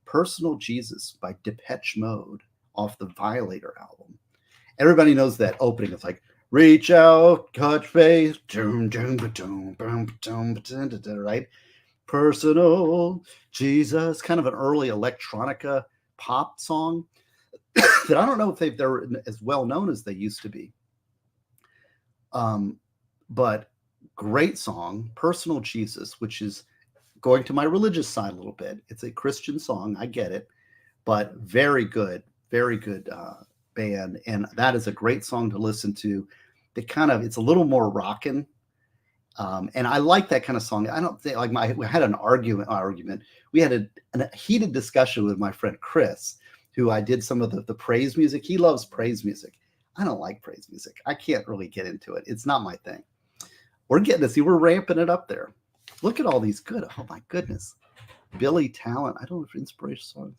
Personal Jesus by Depeche Mode off the Violator album. Everybody knows that opening. It's like, reach out, touch face, right? Personal Jesus, kind of an early electronica pop song that I don't know if they're as well known as they used to be. But great song, Personal Jesus, which is going to my religious side a little bit. It's a Christian song, I get it, but very good band. And that is a great song to listen to. It's a little more rockin'. And I like that kind of song. I don't think we had an argument. We had a heated discussion with my friend Chris, who I did some of the praise music. He loves praise music. I don't like praise music. I can't really get into it. It's not my thing. We're getting to see, we're ramping it up there. Look at all these good. Oh my goodness. Billy Talent. I don't know if inspirational songs.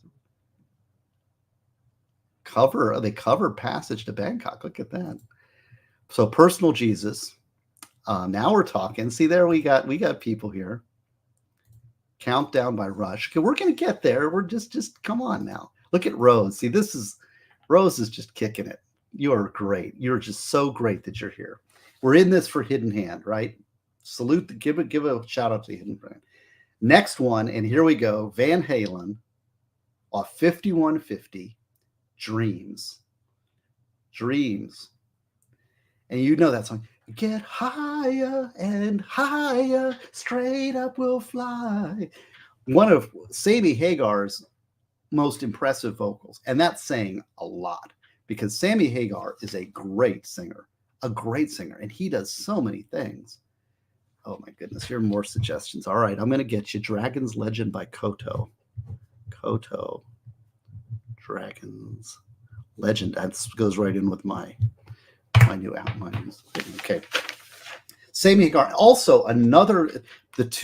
They cover Passage to Bangkok. Look at that. So Personal Jesus. Now we're talking. See there, we got people here. Countdown by Rush. Okay, we're gonna get there. We're just come on now. Look at Rose. See, Rose is just kicking it. You are great. You're just so great that you're here. We're in this for Hidden Hand, right? Salute. Give a shout out to Hidden Hand. Next one, and here we go. Van Halen off 5150. Dreams. And you know that song. Get higher and higher, straight up we'll fly. One of Sammy Hagar's most impressive vocals. And that's saying a lot because Sammy Hagar is a great singer, and he does so many things. Oh my goodness, here are more suggestions. All right, I'm going to get you Dragon's Legend by Koto. Dragon's Legend. That goes right in with my new outlines. Okay. Sammy Hagar. Also,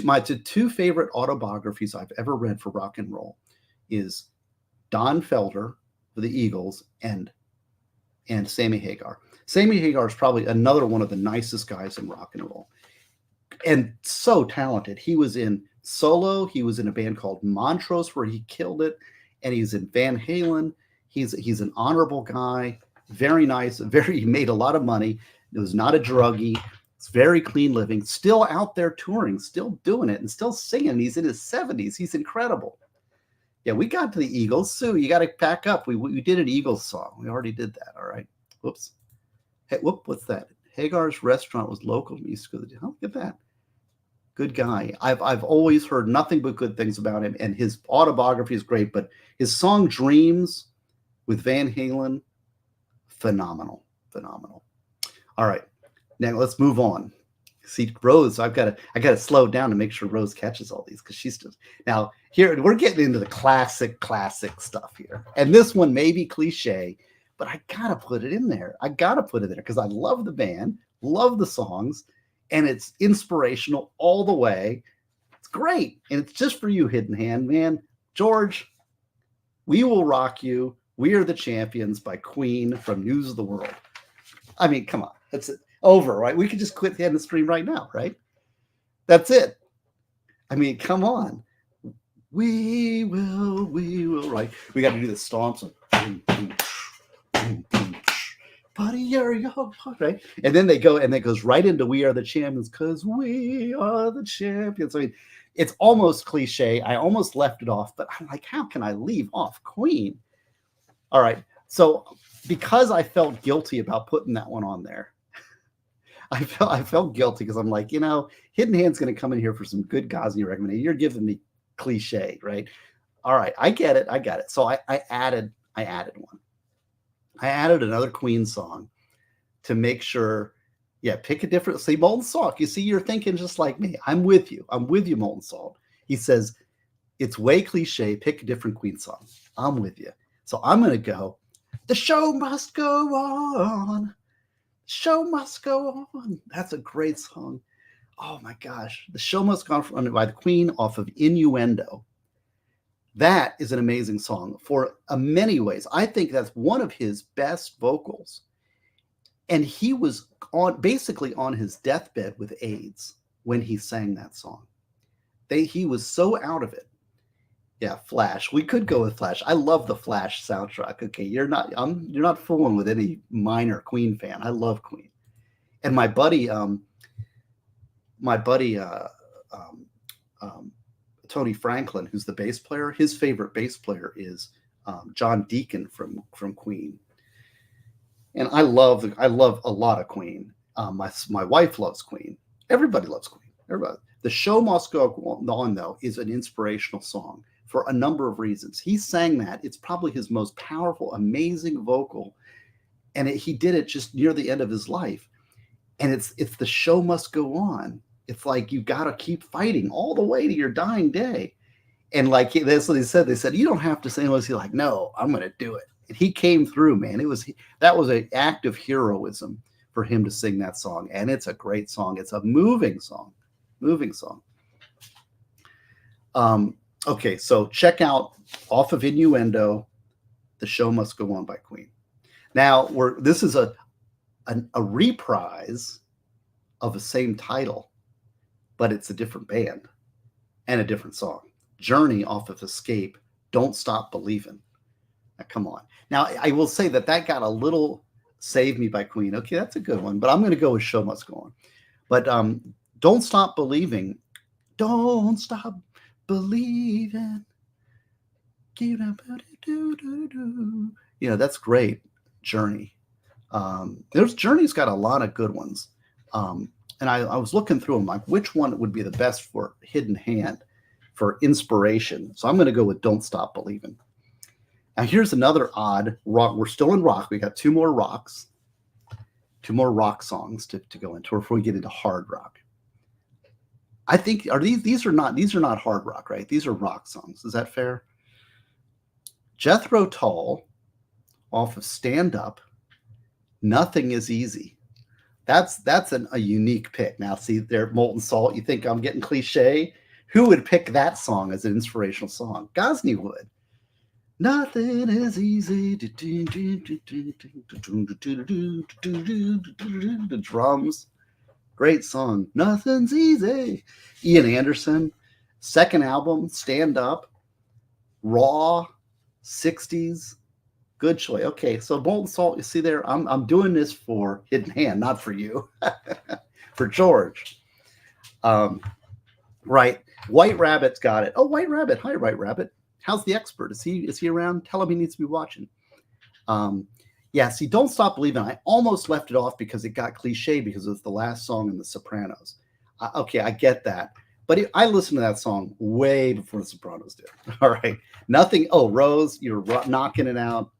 my two favorite autobiographies I've ever read for rock and roll is Don Felder for the Eagles and Sammy Hagar. Sammy Hagar is probably another one of the nicest guys in rock and roll. And so talented. He was in solo. He was in a band called Montrose where he killed it. And he's in Van Halen. He's an honorable guy. Very nice. He made a lot of money. It was not a druggie. It's very clean living. Still out there touring, still doing it, and still singing. He's in his 70s. He's incredible. Yeah, we got to the Eagles. Sue, you got to pack up. We did an Eagles song. We already did that. All right. Whoops. Hey, what's that? Hagar's restaurant was local to me. Used to go to, oh, look at that. Good guy. I've always heard nothing but good things about him, and his autobiography is great. But his song "Dreams" with Van Halen, phenomenal, phenomenal. All right, now let's move on. See, Rose, I gotta slow down to make sure Rose catches all these because she's just now here. We're getting into the classic stuff here, and this one may be cliche, but I gotta put it in there. I gotta put it there because I love the band, love the songs, and it's inspirational all the way. It's great, and it's just for you, Hidden Hand, man. George, "We Will Rock You." "We Are the Champions" by Queen from News of the World. I mean, come on, that's it. Over, right? We could just quit the end of the stream right now, right? That's it. I mean, come on. We will, right? We got to do the stomps. Buddy, you're young, right? And then they go, and it goes right into "We Are the Champions" because we are the champions. I mean, it's almost cliche. I almost left it off, but I'm like, how can I leave off Queen? All right. So because I felt guilty about putting that one on there, I felt guilty because I'm like, Hidden Hand's going to come in here for some good Gosney recommendation. You're giving me cliche, right? All right, I get it. So I added one. I added another Queen song to make sure. Yeah, pick a different. See, Molten Salt. You see, you're thinking just like me. I'm with you, Molten Salt. He says it's way cliche. Pick a different Queen song. I'm with you. So I'm going to go. "The show must go on. Show must go on." That's a great song. Oh my gosh. "The Show Must Go On" by the Queen off of Innuendo. That is an amazing song for many ways. I think that's one of his best vocals. And he was basically on his deathbed with AIDS when he sang that song. He was so out of it. Yeah, Flash. We could go with Flash. I love the Flash soundtrack. Okay, you're not fooling with any minor Queen fan. I love Queen. And my buddy Tony Franklin, who's the bass player, his favorite bass player is John Deacon from Queen. And I love a lot of Queen. My wife loves Queen. Everybody loves Queen. Everybody. "The Show Must Go On," though, is an inspirational song for a number of reasons. He sang that. It's probably his most powerful, amazing vocal. And he did it just near the end of his life. And it's "The show must go on." It's like you got to keep fighting all the way to your dying day. And like that's what they said. They said, "You don't have to say it." He's like, "No, I'm going to do it." And he came through, man. That was an act of heroism for him to sing that song. And it's a great song. It's a moving song. Okay, so check out off of Innuendo, "The Show Must Go On" by Queen. Now this is a reprise of the same title, but it's a different band and a different song. Journey off of Escape, "Don't Stop Believing." Now, come on. Now I will say that got a little "Save Me" by Queen. Okay, that's a good one, but I'm going to go with "Show Must Go On." But "Don't Stop Believing." Don't stop believing. That's great. Journey. Journey's got a lot of good ones. And I was looking through them, like which one would be the best for Hidden Hand for inspiration. So I'm going to go with "Don't Stop Believing." Now here's another odd rock. We're still in rock. We got two more rock songs to go into before we get into hard rock. I think these are not hard rock, right? These are rock songs. Is that fair? Jethro Tull off of "Stand Up," "Nothing Is Easy." That's a unique pick. Now, see there, Molten Salt. You think I'm getting cliche? Who would pick that song as an inspirational song? Gosney would. "Nothing is easy." The drums. Great song. "Nothing's Easy." Ian Anderson. Second album, "Stand Up." Raw. 60s. Good choice. Okay, so Molten Salt, you see there, I'm doing this for Hidden Hand, not for you. For George. Right. White Rabbit's got it. Oh, White Rabbit. Hi, White Rabbit. How's the expert? Is he around? Tell him he needs to be watching. Yeah, see, Don't Stop Believing, I almost left it off because it got cliche because it was the last song in The Sopranos. Okay, I get that. But I listened to that song way before The Sopranos did. All right. Nothing. Oh, Rose, you're knocking it out.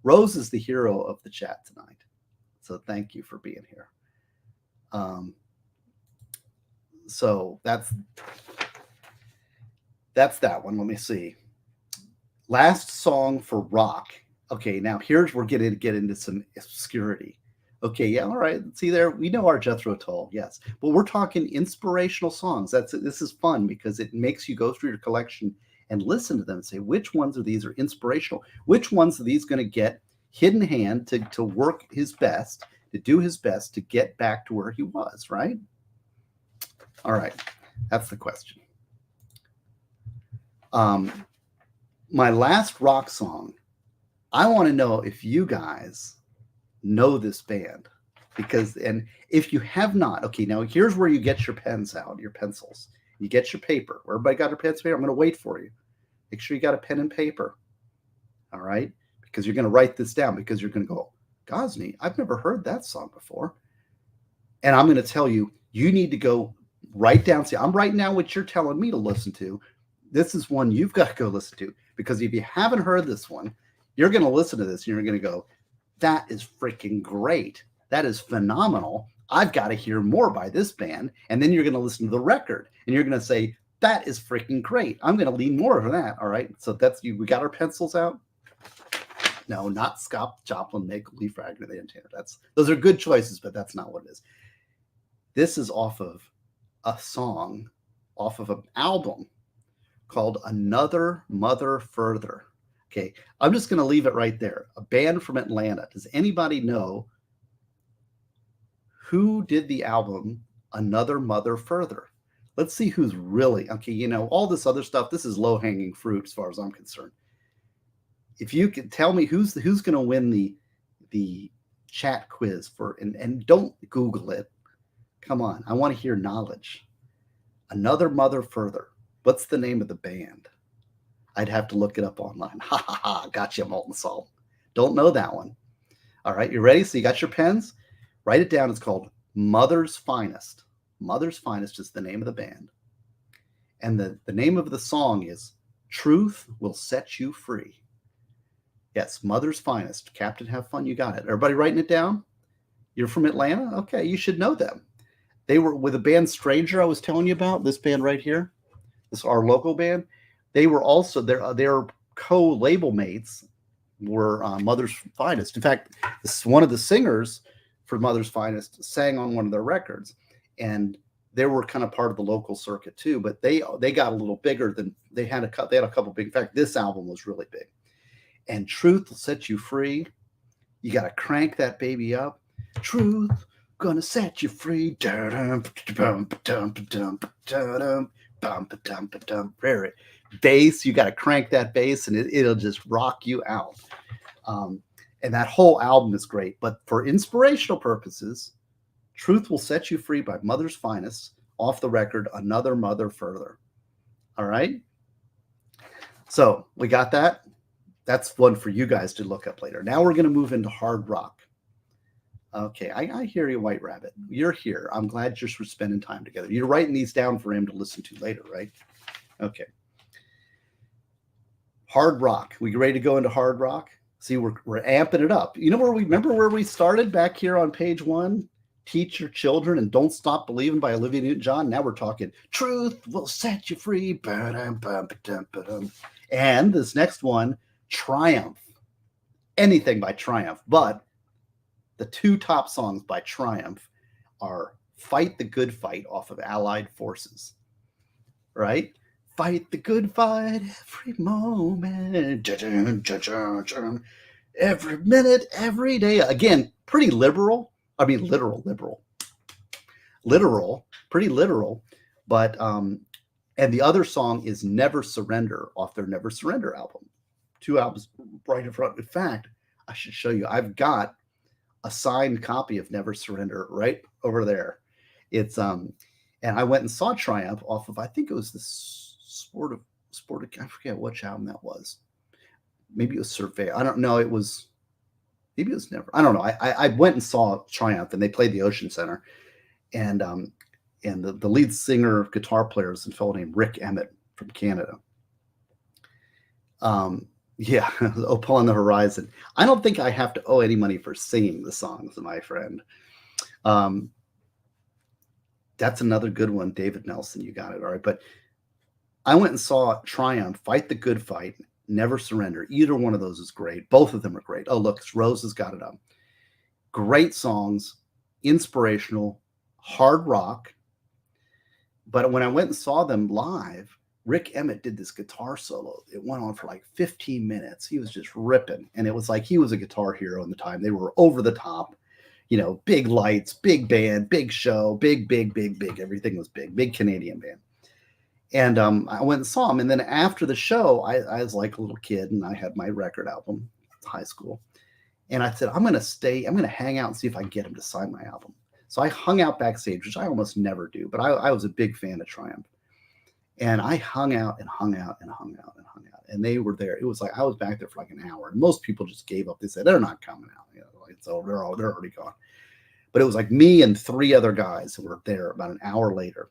Rose is the hero of the chat tonight. So thank you for being here. So that's that one. Let me see. Last song for rock. Okay, now here's we're getting to get into some obscurity. Okay, yeah, all right. See there, we know our Jethro Tull, yes, but we're talking inspirational songs. This is fun because it makes you go through your collection and listen to them and say which ones of these are inspirational, which ones of these going to get Hidden Hand to work his best, to do his best to get back to where he was, right? All right, that's the question. My last rock song. I want to know if you guys know this band and if you have not, okay, now here's where you get your pens out, your pencils. You get your paper. Everybody got their pens and paper? I'm going to wait for you. Make sure you got a pen and paper. All right? Because you're going to write this down because you're going to go, Gosney, I've never heard that song before. And I'm going to tell you, you need to go write down. See, I'm writing down what you're telling me to listen to. This is one you've got to go listen to because if you haven't heard this one, you're going to listen to this and you're going to go, that is freaking great. That is phenomenal. I've got to hear more by this band. And then you're going to listen to the record and you're going to say, that is freaking great. I'm going to lean more of that. All right. So that's you. We got our pencils out. No, not Scott Joplin, Maple Leaf Ragnar the Entertainer. Those are good choices, but that's not what it is. This is off of a song, off of an album called Another Mother Further. Okay, I'm just going to leave it right there. A band from Atlanta. Does anybody know who did the album Another Mother Further? Let's see who's really, okay, you know, all this other stuff, this is low-hanging fruit as far as I'm concerned. If you can tell me who's going to win the chat quiz and don't Google it. Come on, I want to hear knowledge. Another Mother Further. What's the name of the band? I'd have to look it up online. Ha ha ha, gotcha, Molten Salt. Don't know that one. All right, you ready? So you got your pens? Write it down. It's called Mother's Finest. Mother's Finest is the name of the band. And the name of the song is Truth Will Set You Free. Yes, Mother's Finest. Captain, have fun. You got it. Everybody writing it down? You're from Atlanta? Okay, you should know them. They were with a band Stranger I was telling you about, this band right here. This is our local band. They were also, their co-label mates were Mother's Finest. In fact, one of the singers for Mother's Finest sang on one of their records. And they were kind of part of the local circuit too, but they got a little bigger than, they had a couple big, in fact, this album was really big. And Truth Will Set You Free. You got to crank that baby up. Truth gonna set you free. Bass, you got to crank that bass and it'll just rock you out. And that whole album is great. But for inspirational purposes, Truth Will Set You Free by Mother's Finest, off the record, Another Mother Further. All right. So we got that. That's one for you guys to look up later. Now we're going to move into hard rock. Okay, I hear you, White Rabbit. You're here. I'm glad you're spending time together. You're writing these down for him to listen to later, right? Okay. Hard rock. We ready to go into hard rock? See, we're amping it up. You know remember where we started back here on page 1? Teach Your Children and Don't Stop Believing by Olivia Newton-John. Now we're talking Truth Will Set You Free. And this next one, Triumph. Anything by Triumph. But the two top songs by Triumph are Fight the Good Fight off of Allied Forces. Right? Fight the good fight every moment. Every minute, every day. Again, pretty liberal. I mean, literal, pretty literal. But, and the other song is Never Surrender off their Never Surrender album. 2 albums right in front. In fact, I should show you. I've got a signed copy of Never Surrender right over there. It's, and I went and saw Triumph off of, I think it was the Sport, I forget which album that was. Maybe it was Survey. I don't know. It was maybe it was never. I don't know. I went and saw Triumph, and they played the Ocean Center, and the lead singer, guitar player is a fellow named Rick Emmett from Canada. Yeah, Upon the Horizon. I don't think I have to owe any money for singing the songs, my friend. That's another good one, David Nelson. You got it. All right. But I went and saw Triumph, Fight the Good Fight, Never Surrender. Either one of those is great. Both of them are great. Oh, look, Rose has got it up. Great songs, inspirational, hard rock. But when I went and saw them live, Rick Emmett did this guitar solo. It went on for like 15 minutes. He was just ripping. And it was like he was a guitar hero in the time. They were over the top, big lights, big band, big show, big. Everything was big, big Canadian band. And I went and saw him. And then after the show, I was like a little kid, and I had my record album, high school. And I said, I'm going to hang out and see if I can get him to sign my album. So I hung out backstage, which I almost never do, but I was a big fan of Triumph. And I hung out and hung out and hung out and hung out. And they were there. It was like I was back there for like an hour. And most people just gave up. They said, they're not coming out. So they're already gone. But it was like me and 3 other guys who were there about an hour later.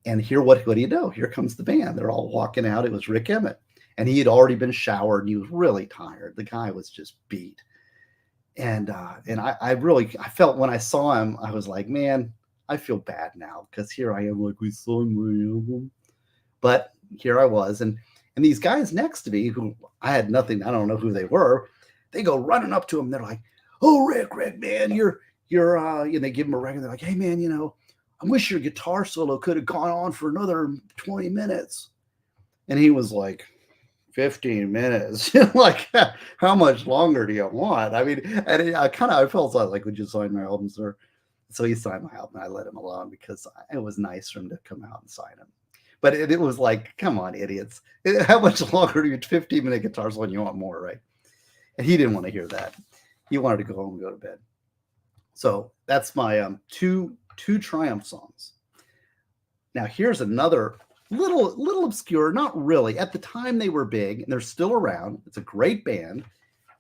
And what do you know? Here comes the band. They're all walking out. It was Rick Emmett. And he had already been showered, and he was really tired. The guy was just beat. And I felt when I saw him, I was like, man, I feel bad now, because here I am, like, we saw my album. But here I was, and these guys next to me, who I had nothing, I don't know who they were, they go running up to him. They're like, oh, Rick, man, you're and they give him a record. They're like, hey, man, I wish your guitar solo could have gone on for another 20 minutes. And he was like, 15 minutes. Like, how much longer do you want? I mean, and I felt like, would you sign my album, sir? So he signed my album. I let him alone because it was nice for him to come out and sign him. But it was like, come on, idiots. How much longer do you 15-minute guitars when you want more, right? And he didn't want to hear that. He wanted to go home and go to bed. So that's my two Triumph songs. Now here's another little obscure, not really. At the time they were big, and they're still around. It's a great band,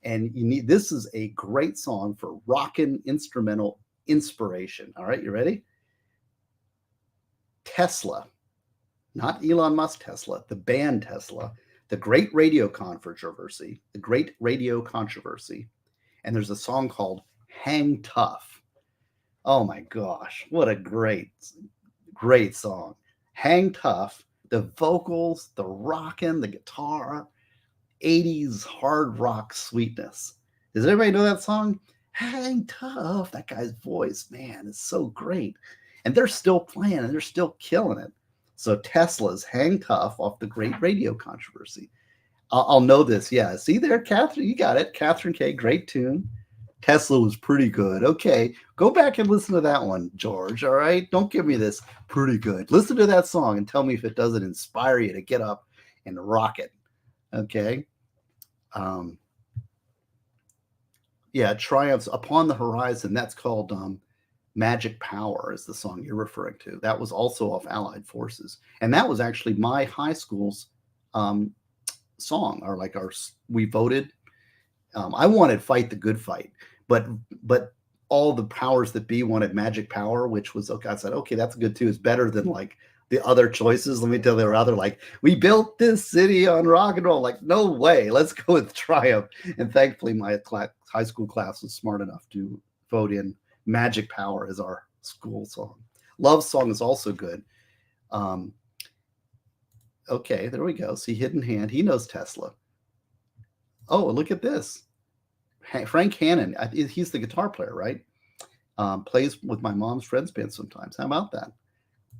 and this is a great song for rockin' instrumental inspiration. All right, you ready? Tesla, not Elon Musk Tesla, the band Tesla, the Great Radio Controversy, and there's a song called Hang Tough. Oh my gosh, what a great song. Hang Tough, the vocals, the rockin', the guitar, 80s hard rock sweetness. Does everybody know that song? Hang Tough. That guy's voice, man, is so great. And they're still playing, and they're still killing it. So Tesla's Hang Tough off the Great Radio Controversy. I'll know this. Yeah. See there, Catherine? You got it. Catherine K. Great tune. Tesla was pretty good. Okay. Go back and listen to that one, George. All right. Don't give me this pretty good. Listen to that song and tell me if it doesn't inspire you to get up and rock it. Okay. Yeah. Triumph's Upon the Horizon. That's called Magic Power is the song you're referring to. That was also off Allied Forces. And that was actually my high school's song, or like we voted. I wanted Fight the Good Fight, but all the powers that be wanted Magic Power, which was, okay, I said, okay, that's good too. It's better than like the other choices. Let me tell you, there were other, like, we built this city on rock and roll. Like, no way. Let's go with Triumph. And thankfully, my high school class was smart enough to vote in Magic Power as our school song. Love Song is also good. Okay, there we go. See, Hidden Hand. He knows Tesla. Oh, look at this. Frank Hannon. He's the guitar player, right? Plays with my mom's friends band sometimes. How about that?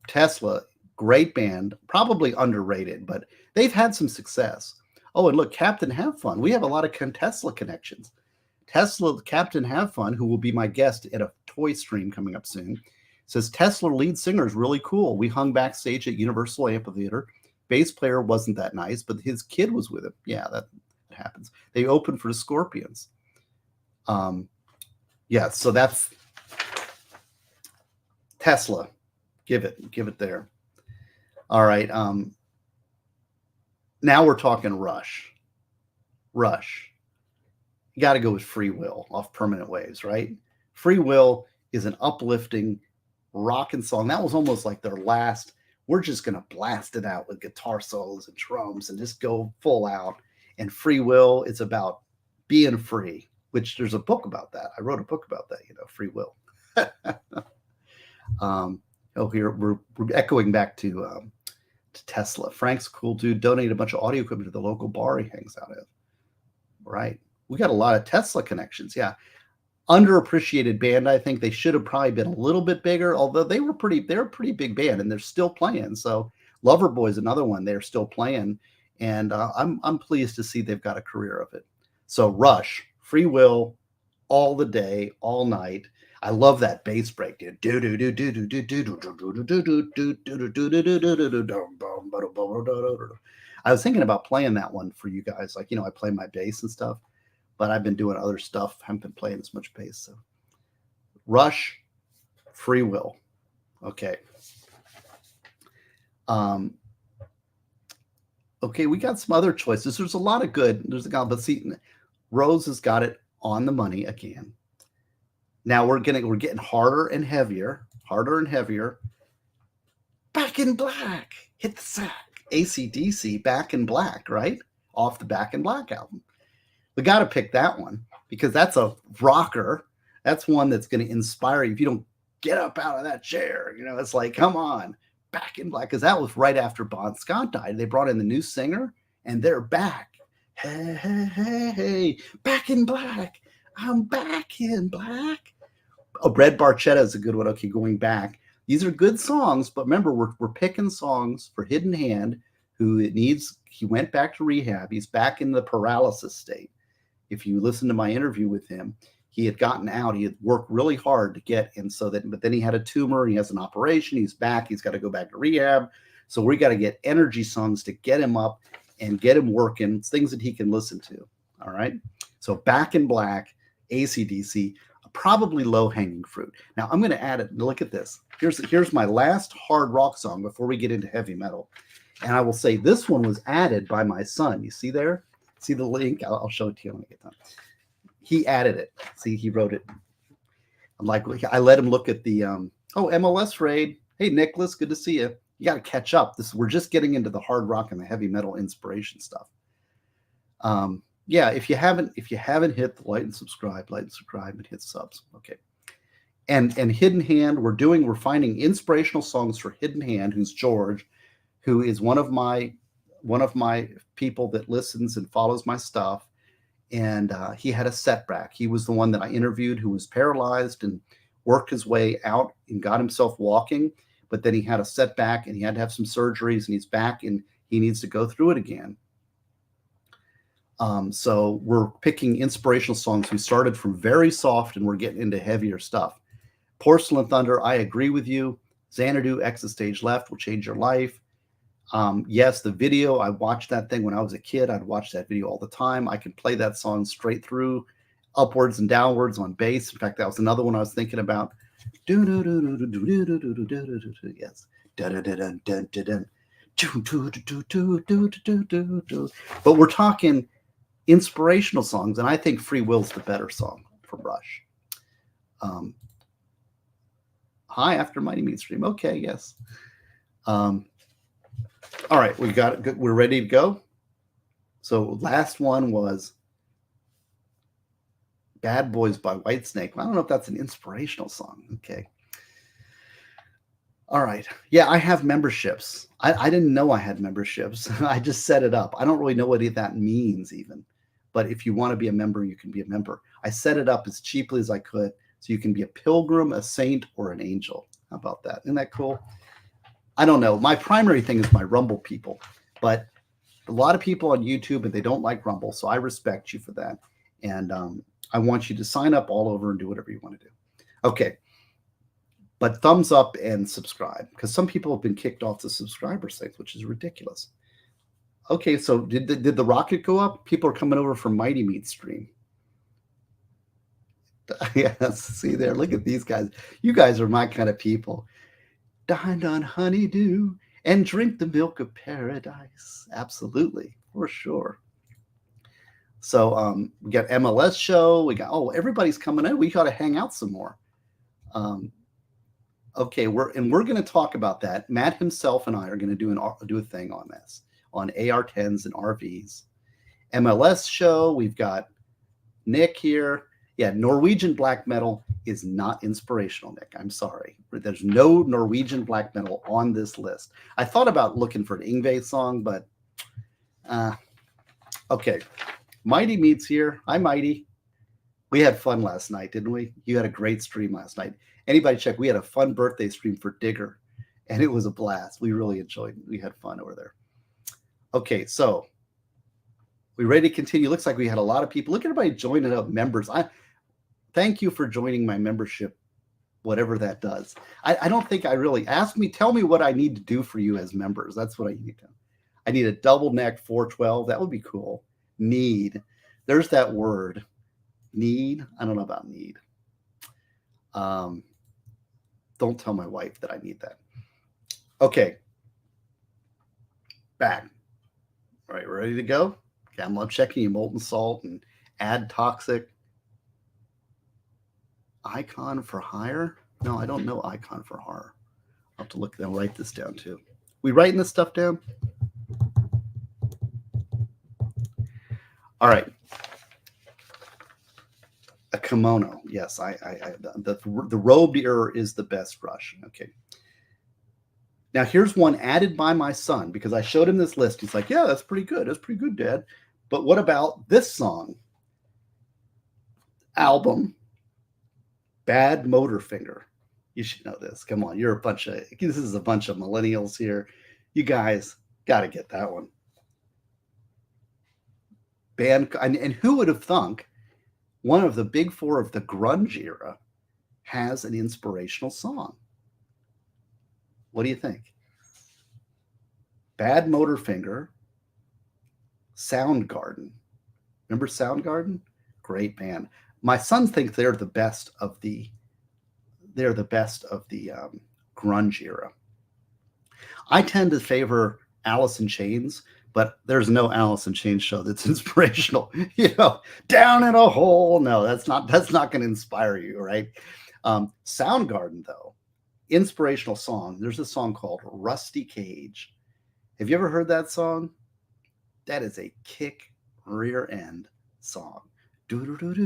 Tesla, great band. Probably underrated, but they've had some success. Oh, and look, Captain Have Fun. We have a lot of Tesla connections. Tesla, Captain Have Fun, who will be my guest at a toy stream coming up soon, says Tesla lead singer is really cool. We hung backstage at Universal Amphitheater. Bass player wasn't that nice, but his kid was with him. Yeah, that happens. They opened for the Scorpions. Yeah, so that's Tesla. Give it there. All right. Now we're talking Rush. you got to go with Free Will off Permanent Waves, right? Free Will is an uplifting rockin' song. That was almost like their last, we're just going to blast it out with guitar solos and drums and just go full out. And Free Will is about being free, which there's a book about that. I wrote a book about that, Free Will. Here we're echoing back to Tesla. Frank's a cool dude. Donated a bunch of audio equipment to the local bar he hangs out at. Right. We got a lot of Tesla connections. Yeah. Underappreciated band. I think they should have probably been a little bit bigger, although they're a pretty big band and they're still playing. So Loverboy's another one. They're still playing. And I'm pleased to see they've got a career of it. So Rush, Free Will, all the day, all night. I love that bass break, dude. I was thinking about playing that one for you guys. Like, I play my bass and stuff, but I've been doing other stuff. Haven't been playing as much bass. So Rush, Free Will. Okay. Okay, we got some other choices. There's a lot of good. But see, Rose has got it on the money again. Now we're getting harder and heavier. Back in Black, hit the sack. AC/DC, Back in Black, right? Off the Back in Black album. We got to pick that one because that's a rocker. That's one that's going to inspire you. If you don't get up out of that chair, it's like, come on, Back in Black. Because that was right after Bon Scott died. They brought in the new singer and they're back. Hey, hey, hey, hey, Back in Black. I'm back in black. Oh, Red Barchetta is a good one. Okay, going back. These are good songs, but remember, we're picking songs for Hidden Hand, he went back to rehab. He's back in the paralysis state. If you listen to my interview with him, he had gotten out. He had worked really hard to get, but then he had a tumor. He has an operation. He's back. He's got to go back to rehab. So we got to get energy songs to get him up and get him working. It's things that he can listen to. All right. So Back in Black, AC/DC, probably low-hanging fruit. Now I'm going to add it. Look at this. Here's my last hard rock song before we get into heavy metal. And I will say this one was added by my son. You see there? See the link? I'll show it to you when I get done. He added it. See, he wrote it. I let him look at the MLS raid. Hey, Nicholas, good to see you. You got to catch up. We're just getting into the hard rock and the heavy metal inspiration stuff. Yeah, if you haven't hit the like and subscribe and hit subs. Okay. And Hidden Hand, we're finding inspirational songs for Hidden Hand, who's George, who is one of my people that listens and follows my stuff. And he had a setback. He was the one that I interviewed who was paralyzed and worked his way out and got himself walking. But then he had a setback and he had to have some surgeries and he's back and he needs to go through it again. So we're picking inspirational songs. We started from very soft and we're getting into heavier stuff. Porcelain Thunder, I agree with you. Xanadu, Exit Stage Left will change your life. Yes, the video, I watched that thing when I was a kid. I'd watch that video all the time. I can play that song straight through, upwards and downwards on bass. In fact, that was another one I was thinking about. Yes. But we're talking inspirational songs, and I think Free Will's the better song from Rush. Hi, after Mighty Meat Stream. Okay, yes. All right, we got it. We're ready to go. So last one was Bad Boys by Whitesnake. I don't know if that's an inspirational song. Okay. All right. Yeah, I have memberships. I didn't know I had memberships. I just set it up. I don't really know what that means even. But if you want to be a member, you can be a member. I set it up as cheaply as I could. So you can be a pilgrim, a saint, or an angel. How about that? Isn't that cool? I don't know. My primary thing is my Rumble people. But a lot of people on YouTube, and they don't like Rumble. So I respect you for that. And I want you to sign up all over and do whatever you want to do. Okay. But thumbs up and subscribe, because some people have been kicked off the subscriber sites, which is ridiculous. Okay, so did the rocket go up? People are coming over from Mighty Meat Stream. Yes, see there. Look at these guys. You guys are my kind of people. Dined on honeydew and drink the milk of paradise. Absolutely, for sure. So we got MLS show. We got, oh, everybody's coming in. We got to hang out some more. Okay, we're going to talk about that. Matt himself and I are going to do a thing on this, on AR-10s and RVs. MLS show. We've got Nick here. Yeah, Norwegian black metal is not inspirational, Nick. I'm sorry. There's no Norwegian black metal on this list. I thought about looking for an Yngwie song, but okay. Mighty Meat's here. Hi, Mighty. We had fun last night, didn't we? You had a great stream last night. Anybody check? We had a fun birthday stream for Digger, and it was a blast. We really enjoyed it. We had fun over there. Okay, so we ready to continue? Looks like we had a lot of people. Look at everybody joining up, members. Thank you for joining my membership, whatever that does. I don't think I really tell me what I need to do for you as members. That's what I need to. I need a double neck 412. That would be cool. Need. There's that word. Need. I don't know about need. Don't tell my wife that I need that. Okay. Back. All right, ready to go? Okay, I'm checking you molten salt and add toxic. Icon for hire? No, I don't know icon for hire. I'll have to look. I'll write this down too. We writing this stuff down? All right. A kimono. Yes, the robed ear is the best rush. Okay. Now here's one added by my son because I showed him this list. He's like, yeah, that's pretty good. That's pretty good, Dad. But what about this song? Album. Bad Motor Finger. You should know this. Come on. This is a bunch of millennials here. You guys got to get that one. Band. And who would have thunk one of the big four of the grunge era has an inspirational song? What do you think? Bad Motor Finger, Soundgarden. Remember Soundgarden? Great band. My sons think they're the best of the grunge era. I tend to favor Alice in Chains, but there's no Alice in Chains show that's inspirational. Down in a hole. No, that's not going to inspire you, right? Soundgarden, though, inspirational song. There's a song called Rusty Cage. Have you ever heard that song? That is a kick rear end song. That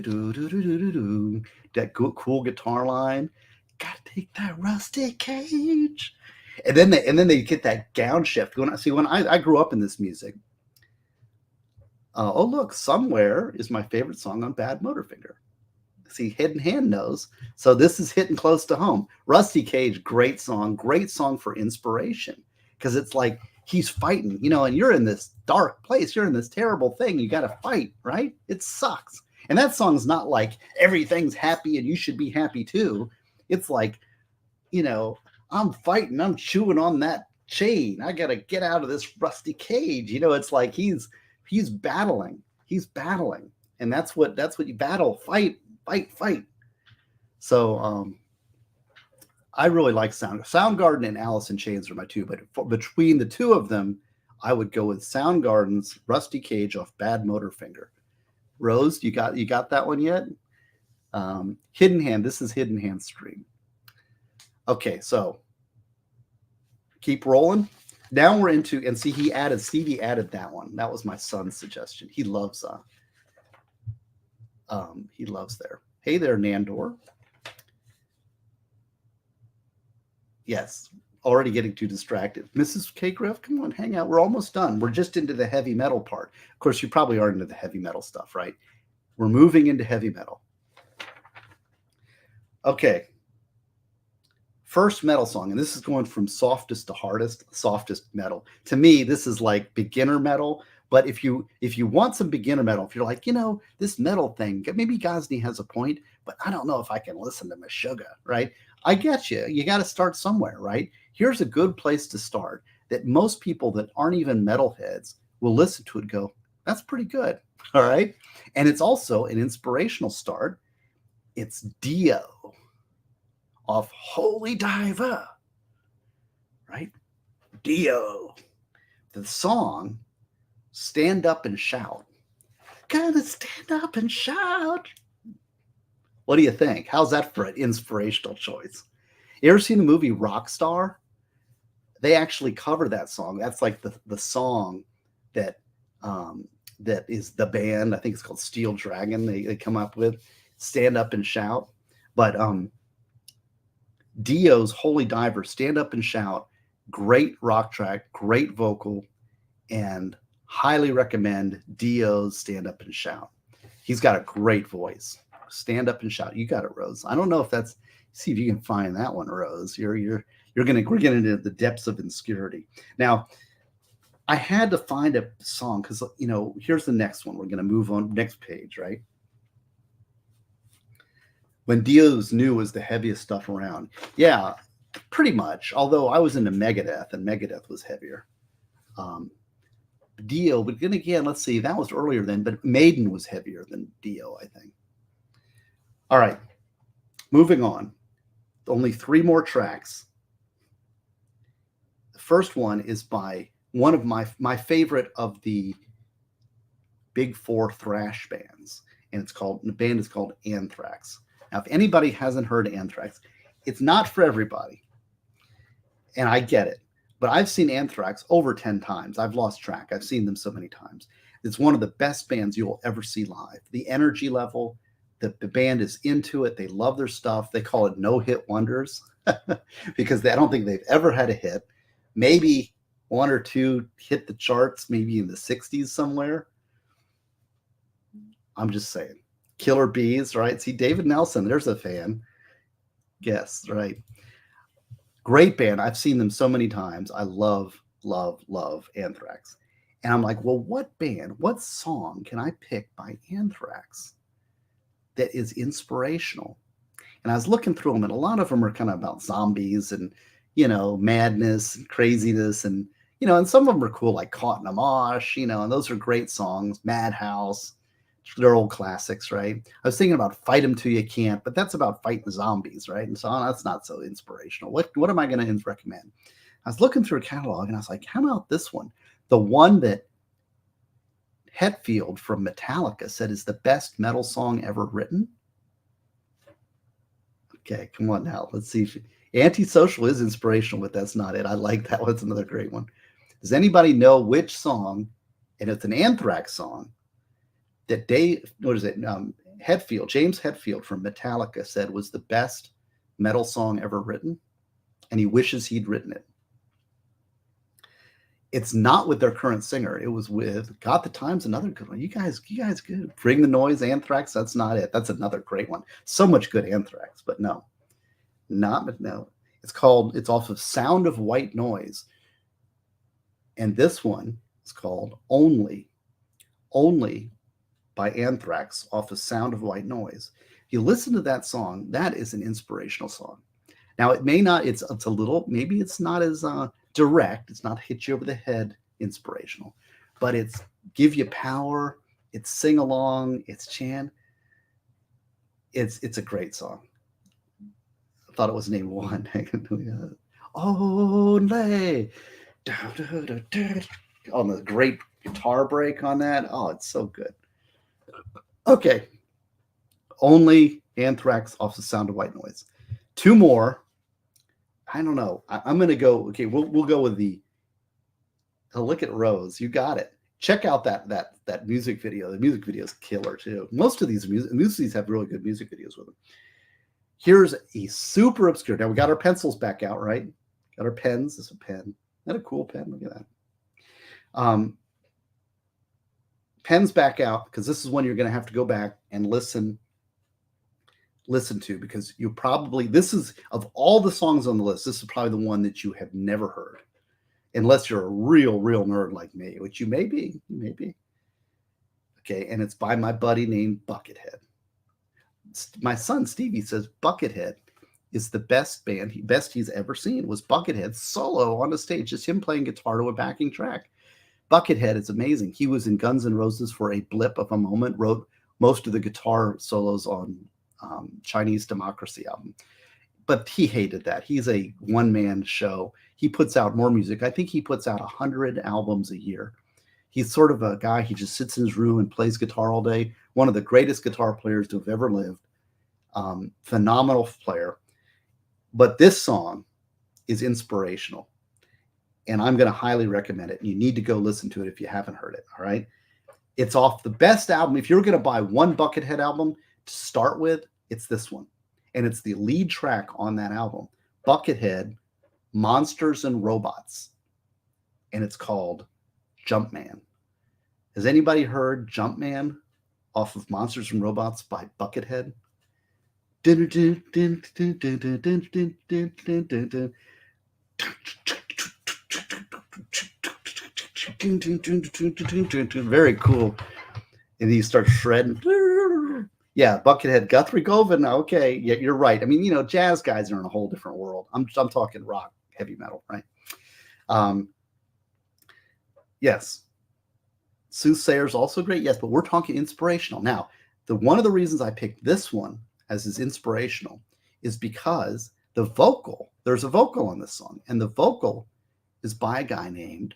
cool guitar line. Gotta take that rusty cage. And then they get that downshift. When I grew up in this music. Oh, look, Somewhere is my favorite song on Bad Motorfinger. See, Hidden Hand knows. So this is hitting close to home. Rusty Cage, great song for inspiration. Because it's like he's fighting, and you're in this dark place. You're in this terrible thing. You got to fight, right? It sucks. And that song's not like everything's happy and you should be happy too. It's like, I'm fighting. I'm chewing on that chain. I got to get out of this rusty cage. It's like he's battling. He's battling. And that's what you battle. Fight. So I really like Soundgarden and Alice in Chains are my two. But between the two of them, I would go with Soundgarden's Rusty Cage off Bad Motorfinger. Rose, you got that one yet? Hidden Hand. This is Hidden Hand stream. Okay, so keep rolling. Now we're into, and see, Stevie added that one. That was my son's suggestion. He loves there. Hey there, Nandor. Yes, already getting too distracted. Mrs. K. Griff, come on, hang out. We're almost done. We're just into the heavy metal part. Of course, you probably are into the heavy metal stuff, right? We're moving into heavy metal. Okay. First metal song, and this is going from softest to hardest, softest metal. To me, this is like beginner metal. But if you want some beginner metal, if you're like, this metal thing, maybe Ghazni has a point, but I don't know if I can listen to Meshuggah, right? I get you. You got to start somewhere, right? Here's a good place to start that most people that aren't even metalheads will listen to it and go, that's pretty good, all right? And it's also an inspirational start. It's Dio off Holy Diver, right? Dio. The song, Stand Up and Shout. Gonna stand up and shout. What do you think? How's that for an inspirational choice? You ever seen the movie Rockstar? They actually cover that song. That's like the song that that is the band. I think it's called Steel Dragon. They come up with Stand Up and Shout. But Dio's Holy Diver, Stand Up and Shout, great rock track, great vocal, and highly recommend Dio's Stand Up and Shout. He's got a great voice. Stand Up and Shout. You got it, Rose. I don't know if that's, see if you can find that one, Rose. We're getting into the depths of obscurity. Now, I had to find a song because, you know, here's the next one. We're going to move on, next page, right? When Dio's New was the heaviest stuff around. Yeah, pretty much. Although I was into Megadeth, and Megadeth was heavier. Dio, but then again, let's see, that was earlier then, but Maiden was heavier than Dio, I think. All right, moving on. Only 3 more tracks. The first one is by one of my favorite of the big 4 thrash bands, and the band is called Anthrax. Now, if anybody hasn't heard Anthrax, it's not for everybody, and I get it. But I've seen Anthrax over 10 times. I've lost track. I've seen them so many times. It's one of the best bands you'll ever see live. The energy level, the band is into it. They love their stuff. They call it no-hit wonders because I don't think they've ever had a hit. Maybe 1 or 2 hit the charts, maybe in the 60s somewhere. I'm just saying. Killer Bees, right? See, David Nelson, there's a fan. Yes, right. Great band. I've seen them so many times. I love, love, love Anthrax. And I'm like, well, what band, what song can I pick by Anthrax that is inspirational? And I was looking through them, and a lot of them are kind of about zombies and, you know, madness and craziness. And, you know, and some of them are cool, like Caught in a Mosh, you know, and those are great songs. Madhouse. They're old classics, right? I was thinking about Fight 'Em Till You Can't, but that's about fighting zombies, right? And so that's not so inspirational. What am I going to recommend? I was looking through a catalog, and I was like, how about this one? The one that Hetfield from Metallica said is the best metal song ever written. Okay, come on now. Let's see. Antisocial is inspirational, but that's not it. I like that one. It's another great one. Does anybody know which song, and it's an Anthrax song, that James Hetfield from Metallica said was the best metal song ever written, and he wishes he'd written it. It's not with their current singer. It was with Got the Time's another good one. You guys good. Bring the Noise, Anthrax, that's not it. That's another great one. So much good Anthrax, but no. It's off of Sound of White Noise. And this one is called Only by Anthrax off of Sound of White Noise. If you listen to that song, that is an inspirational song. Now, it may not, it's a little, maybe it's not as direct, it's not hit you over the head inspirational, but it's give you power, it's sing along, it's chant. It's a great song. I thought it was named one. Only. On the great guitar break on that. Oh, it's so good. Okay. Only Anthrax off the Sound of White Noise. 2 more. I don't know. I'm going to go. Okay, we'll go with the. Oh, look at Rose. You got it. Check out that music video. The music video is killer too. Most of these have really good music videos with them. Here's a super obscure. Now we got our pencils back out, right? Got our pens. This is a pen. Isn't that a cool pen? Look at that. Pens back out, because this is one you're going to have to go back and listen to, because you probably, this is, of all the songs on the list, this is probably the one that you have never heard, unless you're a real nerd like me, which you may be. Okay, and it's by my buddy named Buckethead. My son Stevie says Buckethead is the best he's ever seen. Was Buckethead solo on the stage, just him playing guitar to a backing track. Buckethead is amazing. He was in Guns N' Roses for a blip of a moment, wrote most of the guitar solos on Chinese Democracy album. But he hated that. He's a one-man show. He puts out more music. I think he puts out 100 albums a year. He's sort of a guy, he just sits in his room and plays guitar all day. One of the greatest guitar players to have ever lived. Phenomenal player. But this song is inspirational. And I'm going to highly recommend it. And you need to go listen to it if you haven't heard it. All right. It's off the best album. If you're going to buy one Buckethead album to start with, it's this one. And it's the lead track on that album, Buckethead, Monsters and Robots. And it's called Jumpman. Has anybody heard Jumpman off of Monsters and Robots by Buckethead? Very cool. And he starts shredding. Yeah, Buckethead, Guthrie Govan. Okay, yeah, you're right. I mean, you know, jazz guys are in a whole different world. I'm talking rock, heavy metal, right? Yes. Soothsayer's also great, yes, but we're talking inspirational. Now, one of the reasons I picked this one as is inspirational is because there's a vocal on this song, and the vocal is by a guy named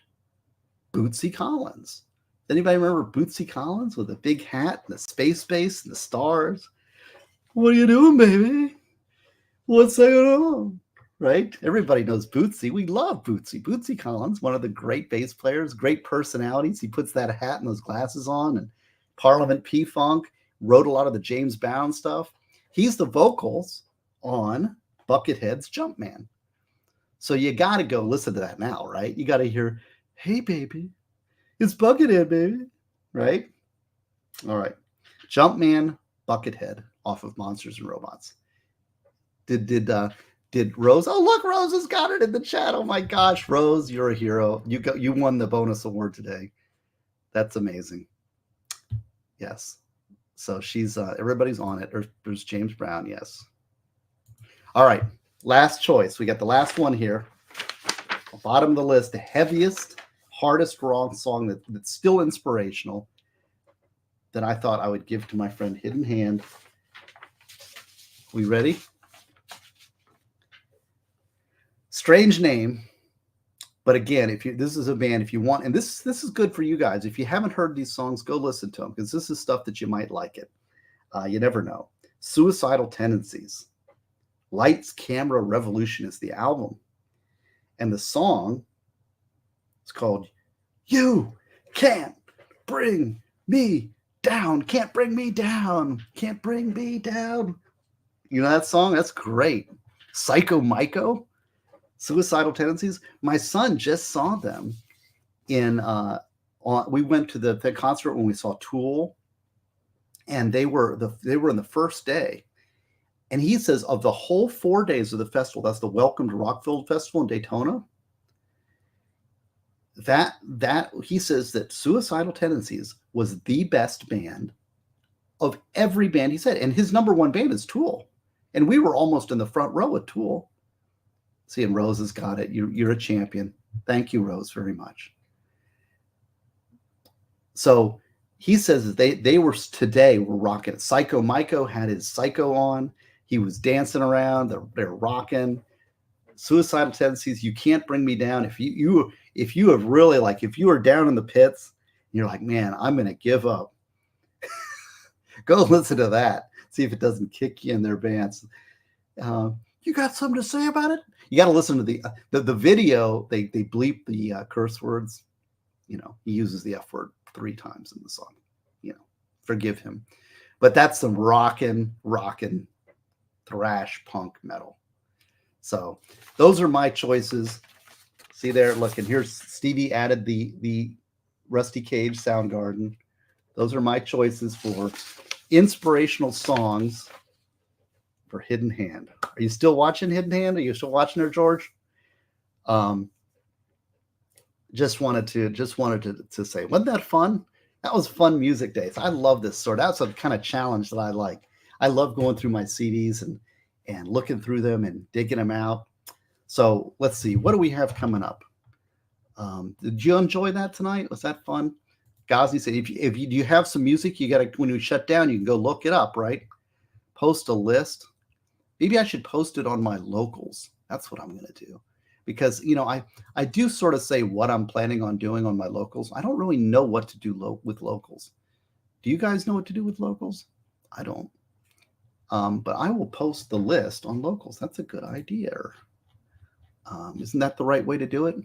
Bootsy Collins. Does anybody remember Bootsy Collins with a big hat and the space bass and the stars? What are you doing, baby? What's going on? Right? Everybody knows Bootsy. We love Bootsy. Bootsy Collins, one of the great bass players, great personalities. He puts that hat and those glasses on, and Parliament P-Funk, wrote a lot of the James Brown stuff. He's the vocals on Buckethead's Jumpman. So you got to go listen to that now, right? You got to hear, hey, baby, it's Buckethead, baby, right? All right. Jumpman, Buckethead off of Monsters and Robots. Did Rose? Oh, look, Rose has got it in the chat. Oh my gosh, Rose, you're a hero. You won the bonus award today. That's amazing. Yes. So she's everybody's on it. There's James Brown, yes. All right, last choice. We got the last one here. Bottom of the list, the heaviest, hardest wrong song that's still inspirational that I thought I would give to my friend Hidden Hand. We ready? Strange name, but again, this is a band, if you want, and this is good for you guys. If you haven't heard these songs, go listen to them, because this is stuff that you might like it. You never know. Suicidal Tendencies. Lights, Camera, Revolution is the album. And the song is called You Can't Bring Me Down. Can't bring me down. Can't bring me down. You know that song? That's great. Psycho Myco. Suicidal Tendencies. My son just saw them in we went to the concert when we saw Tool, and they were in the first day, and he says of the whole 4 days of the festival, that's the Welcome to Rockville Festival in Daytona, that he says that Suicidal Tendencies was the best band of every band, he said, and his number one band is Tool, and we were almost in the front row with Tool. See, and Rose has got it. You're a champion. Thank you, Rose, very much. So he says that they were rocking it. Psycho Myco had his Psycho on. He was dancing around. They're rocking. Suicidal Tendencies, You Can't Bring Me Down. If you have really, like, if you are down in the pits, you're like, man, I'm going to give up. Go listen to that. See if it doesn't kick you in their bands. You got something to say about it? You got to listen to the video. They bleep the curse words. You know, he uses the F word 3 times in the song. You know, forgive him. But that's some rockin' thrash punk metal. So those are my choices. See there, look, and here's Stevie added the Rusty Cage Soundgarden. Those are my choices for inspirational songs for Hidden Hand. Are you still watching Hidden Hand? Are you still watching her, George? Just wanted to say, wasn't that fun? That was fun music days. I love this sort. That's a kind of challenge that I like. I love going through my CDs and looking through them and digging them out. So let's see, what do we have coming up? Did you enjoy that tonight? Was that fun? Ghazi said, if you have some music, you got to, when you shut down, you can go look it up, right? Post a list. Maybe I should post it on my locals. That's what I'm going to do. because I do sort of say what I'm planning on doing on my locals. I don't really know what to do with locals. Do you guys know what to do with locals? I don't. But I will post the list on locals. That's a good idea. Isn't that the right way to do it?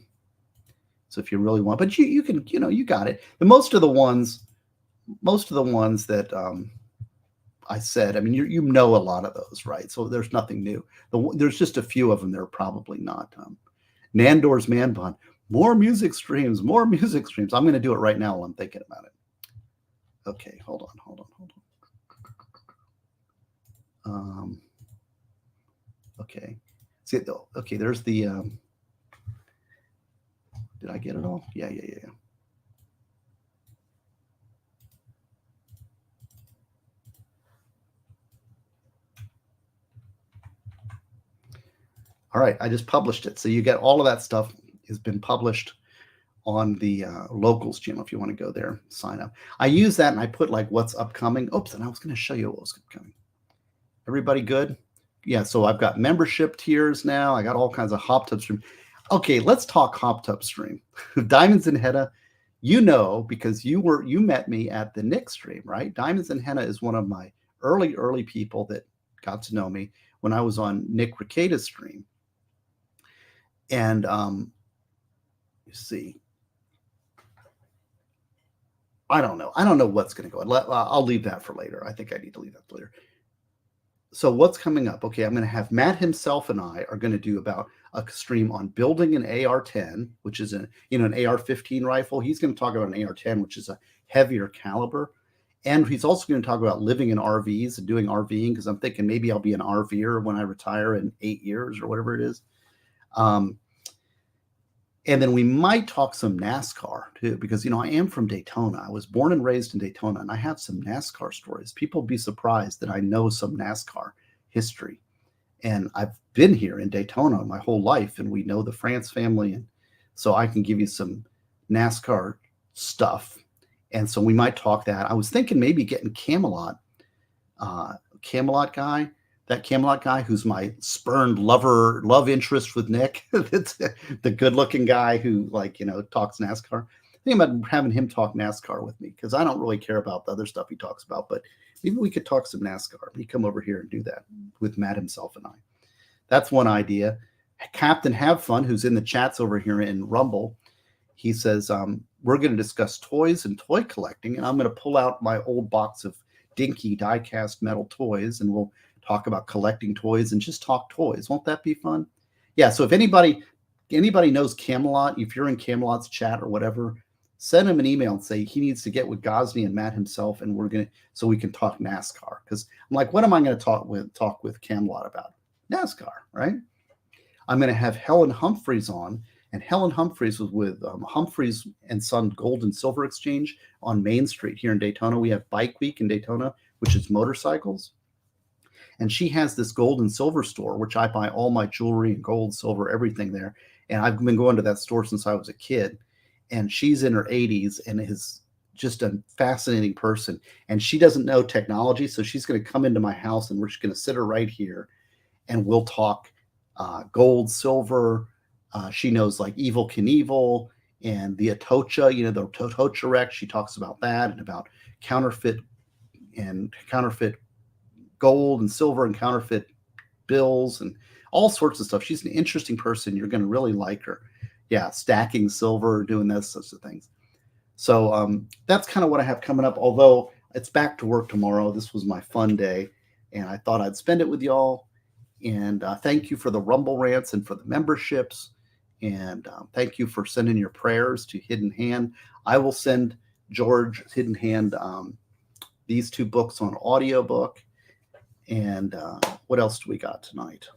So if you really want, but you can, you got it. Most of the ones that I said, I mean, you know a lot of those, right? So there's nothing new. There's just a few of them that are probably not. Nandor's Man Bun, more music streams. I'm going to do it right now while I'm thinking about it. Okay, hold on. Okay. See, okay, there's the, did I get it all? Yeah. All right, I just published it. So you get all of that stuff has been published on the locals channel. If you want to go there, sign up. I use that and I put like what's upcoming. Oops, and I was going to show you what was upcoming. Everybody good? Yeah, so I've got membership tiers now. I got all kinds of hop tub stream. Okay, let's talk hop tub stream. Diamonds and Henna, because you met me at the Nick stream, right? Diamonds and Henna is one of my early people that got to know me when I was on Nick Rekida's stream. And you see, I don't know what's going to go. I'll leave that for later. I think I need to leave that for later. So what's coming up? Okay, I'm going to have Matt himself and I are going to do about a stream on building an AR-10, which is an AR-15 rifle. He's going to talk about an AR-10, which is a heavier caliber. And he's also going to talk about living in RVs and doing RVing, because I'm thinking maybe I'll be an RVer when I retire in 8 years or whatever it is. And then we might talk some NASCAR too, because, I am from Daytona. I was born and raised in Daytona, and I have some NASCAR stories. People be surprised that I know some NASCAR history. And I've been here in Daytona my whole life, and we know the France family. And so I can give you some NASCAR stuff. And so we might talk that. I was thinking maybe getting Camelot guy. That Camelot guy who's my spurned love interest with Nick. That's the good-looking guy who talks NASCAR. I think about having him talk NASCAR with me, because I don't really care about the other stuff he talks about, but maybe we could talk some NASCAR. He come over here and do that with Matt himself and I. That's one idea. Captain Have Fun, who's in the chats over here in Rumble, he says, we're going to discuss toys and toy collecting, and I'm going to pull out my old box of dinky die-cast metal toys, and we'll talk about collecting toys and just talk toys. Won't that be fun? Yeah, so if anybody knows Camelot, if you're in Camelot's chat or whatever, send him an email and say he needs to get with Gosney and Matt himself, and so we can talk NASCAR. Because I'm like, what am I going to talk with Camelot about? NASCAR, right? I'm going to have Helen Humphreys on, and Helen Humphreys was with Humphreys and Son Gold and Silver Exchange on Main Street here in Daytona. We have Bike Week in Daytona, which is motorcycles. And she has this gold and silver store, which I buy all my jewelry and gold, silver, everything there. And I've been going to that store since I was a kid. And she's in her 80s and is just a fascinating person. And she doesn't know technology, so she's going to come into my house, and we're just going to sit her right here, and we'll talk gold, silver. She knows like Evel Knievel and the Atocha, the Atocha wreck. She talks about that and about counterfeit gold and silver and counterfeit bills and all sorts of stuff. She's an interesting person. You're going to really like her. Yeah, stacking silver, doing those sorts of things. So that's kind of what I have coming up, although it's back to work tomorrow. This was my fun day, and I thought I'd spend it with y'all. And thank you for the Rumble rants and for the memberships. And thank you for sending your prayers to Hidden Hand. I will send George Hidden Hand these 2 books on audiobook. And what else do we got tonight?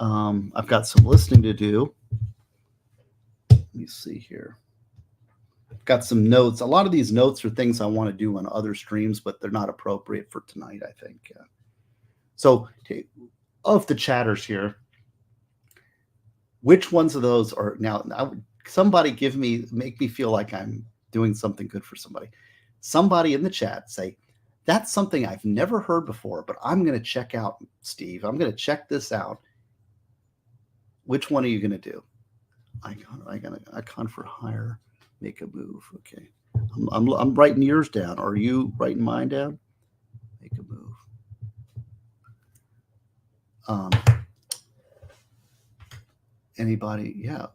I've got some listening to do. Let me see here. I've got some notes. A lot of these notes are things I want to do on other streams, but they're not appropriate for tonight, I think. So of the chatters here, which ones of those are now somebody make me feel like I'm doing something good for somebody. Somebody in the chat say, that's something I've never heard before, but I'm going to check out, Steve. I'm going to check this out. Which one are you going to do? Icon for hire, make a move. Okay. I'm writing yours down. Are you writing mine down? Make a move. Anybody? Yeah.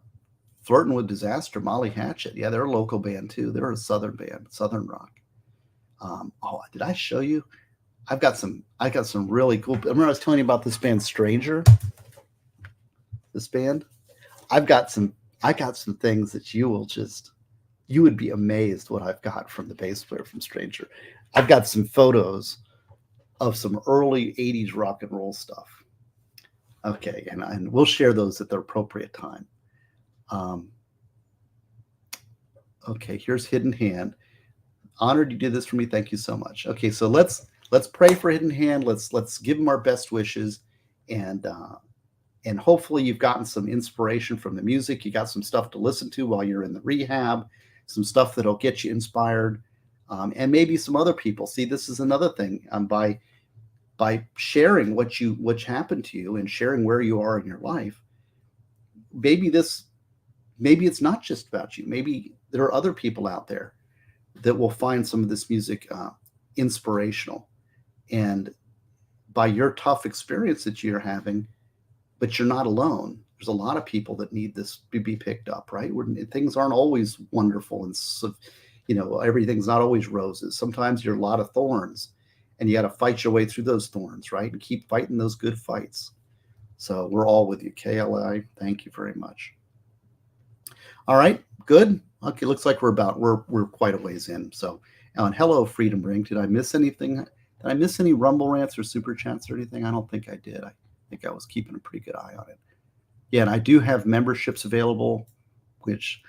Flirting with Disaster, Molly Hatchet. Yeah, they're a local band too. They're a Southern band, Southern rock. Oh, did I show you? I got some really cool. Remember I was telling you about this band Stranger? This band? I got some things that you would be amazed what I've got from the bass player from Stranger. I've got some photos of some early 80s rock and roll stuff. Okay, and we'll share those at the appropriate time. Okay, here's Hidden Hand. Honored you did this for me. Thank you so much. Okay, so let's pray for Hidden Hand. Let's give him our best wishes, and hopefully you've gotten some inspiration from the music. You got some stuff to listen to while you're in the rehab, some stuff that'll get you inspired, and maybe some other people. See, this is another thing. By sharing what's happened to you and sharing where you are in your life, maybe it's not just about you. Maybe there are other people out there that will find some of this music inspirational. And by your tough experience that you're having, but you're not alone. There's a lot of people that need this to be picked up, right? Things aren't always wonderful, and everything's not always roses. Sometimes you're a lot of thorns, and you got to fight your way through those thorns, right? And keep fighting those good fights. So we're all with you, KLI. Thank you very much. All right, good. Okay, looks like we're quite a ways in. So, and hello, Freedom Ring. Did I miss anything? Did I miss any Rumble rants or super chats or anything? I don't think I did. I think I was keeping a pretty good eye on it. Yeah, and I do have memberships available, which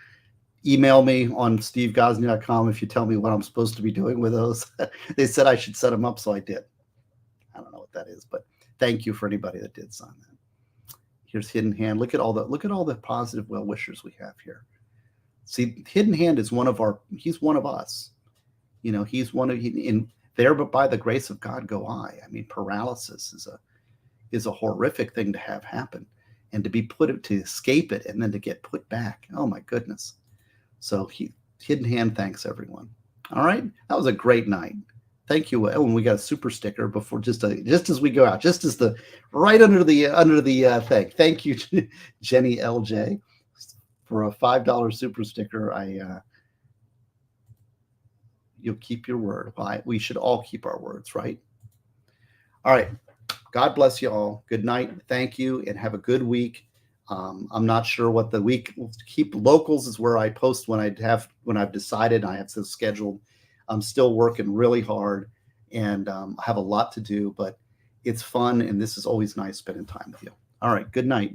email me on stevegosney.com if you tell me what I'm supposed to be doing with those. They said I should set them up, so I did. I don't know what that is, but thank you for anybody that did sign that. Here's Hidden Hand. Look at all the positive well wishers we have here. See, Hidden Hand is he's one of us. He's one of in there, but by the grace of God go I. I mean, paralysis is a horrific thing to have happen, and to escape it and then to get put back. Oh my goodness. So Hidden Hand thanks everyone. All right. That was a great night. Thank you. Oh, and we got a super sticker before just as we go out, just as the right under the thing. Thank you, Jenny LJ, for a $5 super sticker. You'll keep your word. We should all keep our words, right? All right. God bless you all. Good night. Thank you, and have a good week. I'm not sure what the week. Keep locals is where I post when I've decided. I have this scheduled. I'm still working really hard, and I have a lot to do, but it's fun, and this is always nice spending time with you. All right. Good night.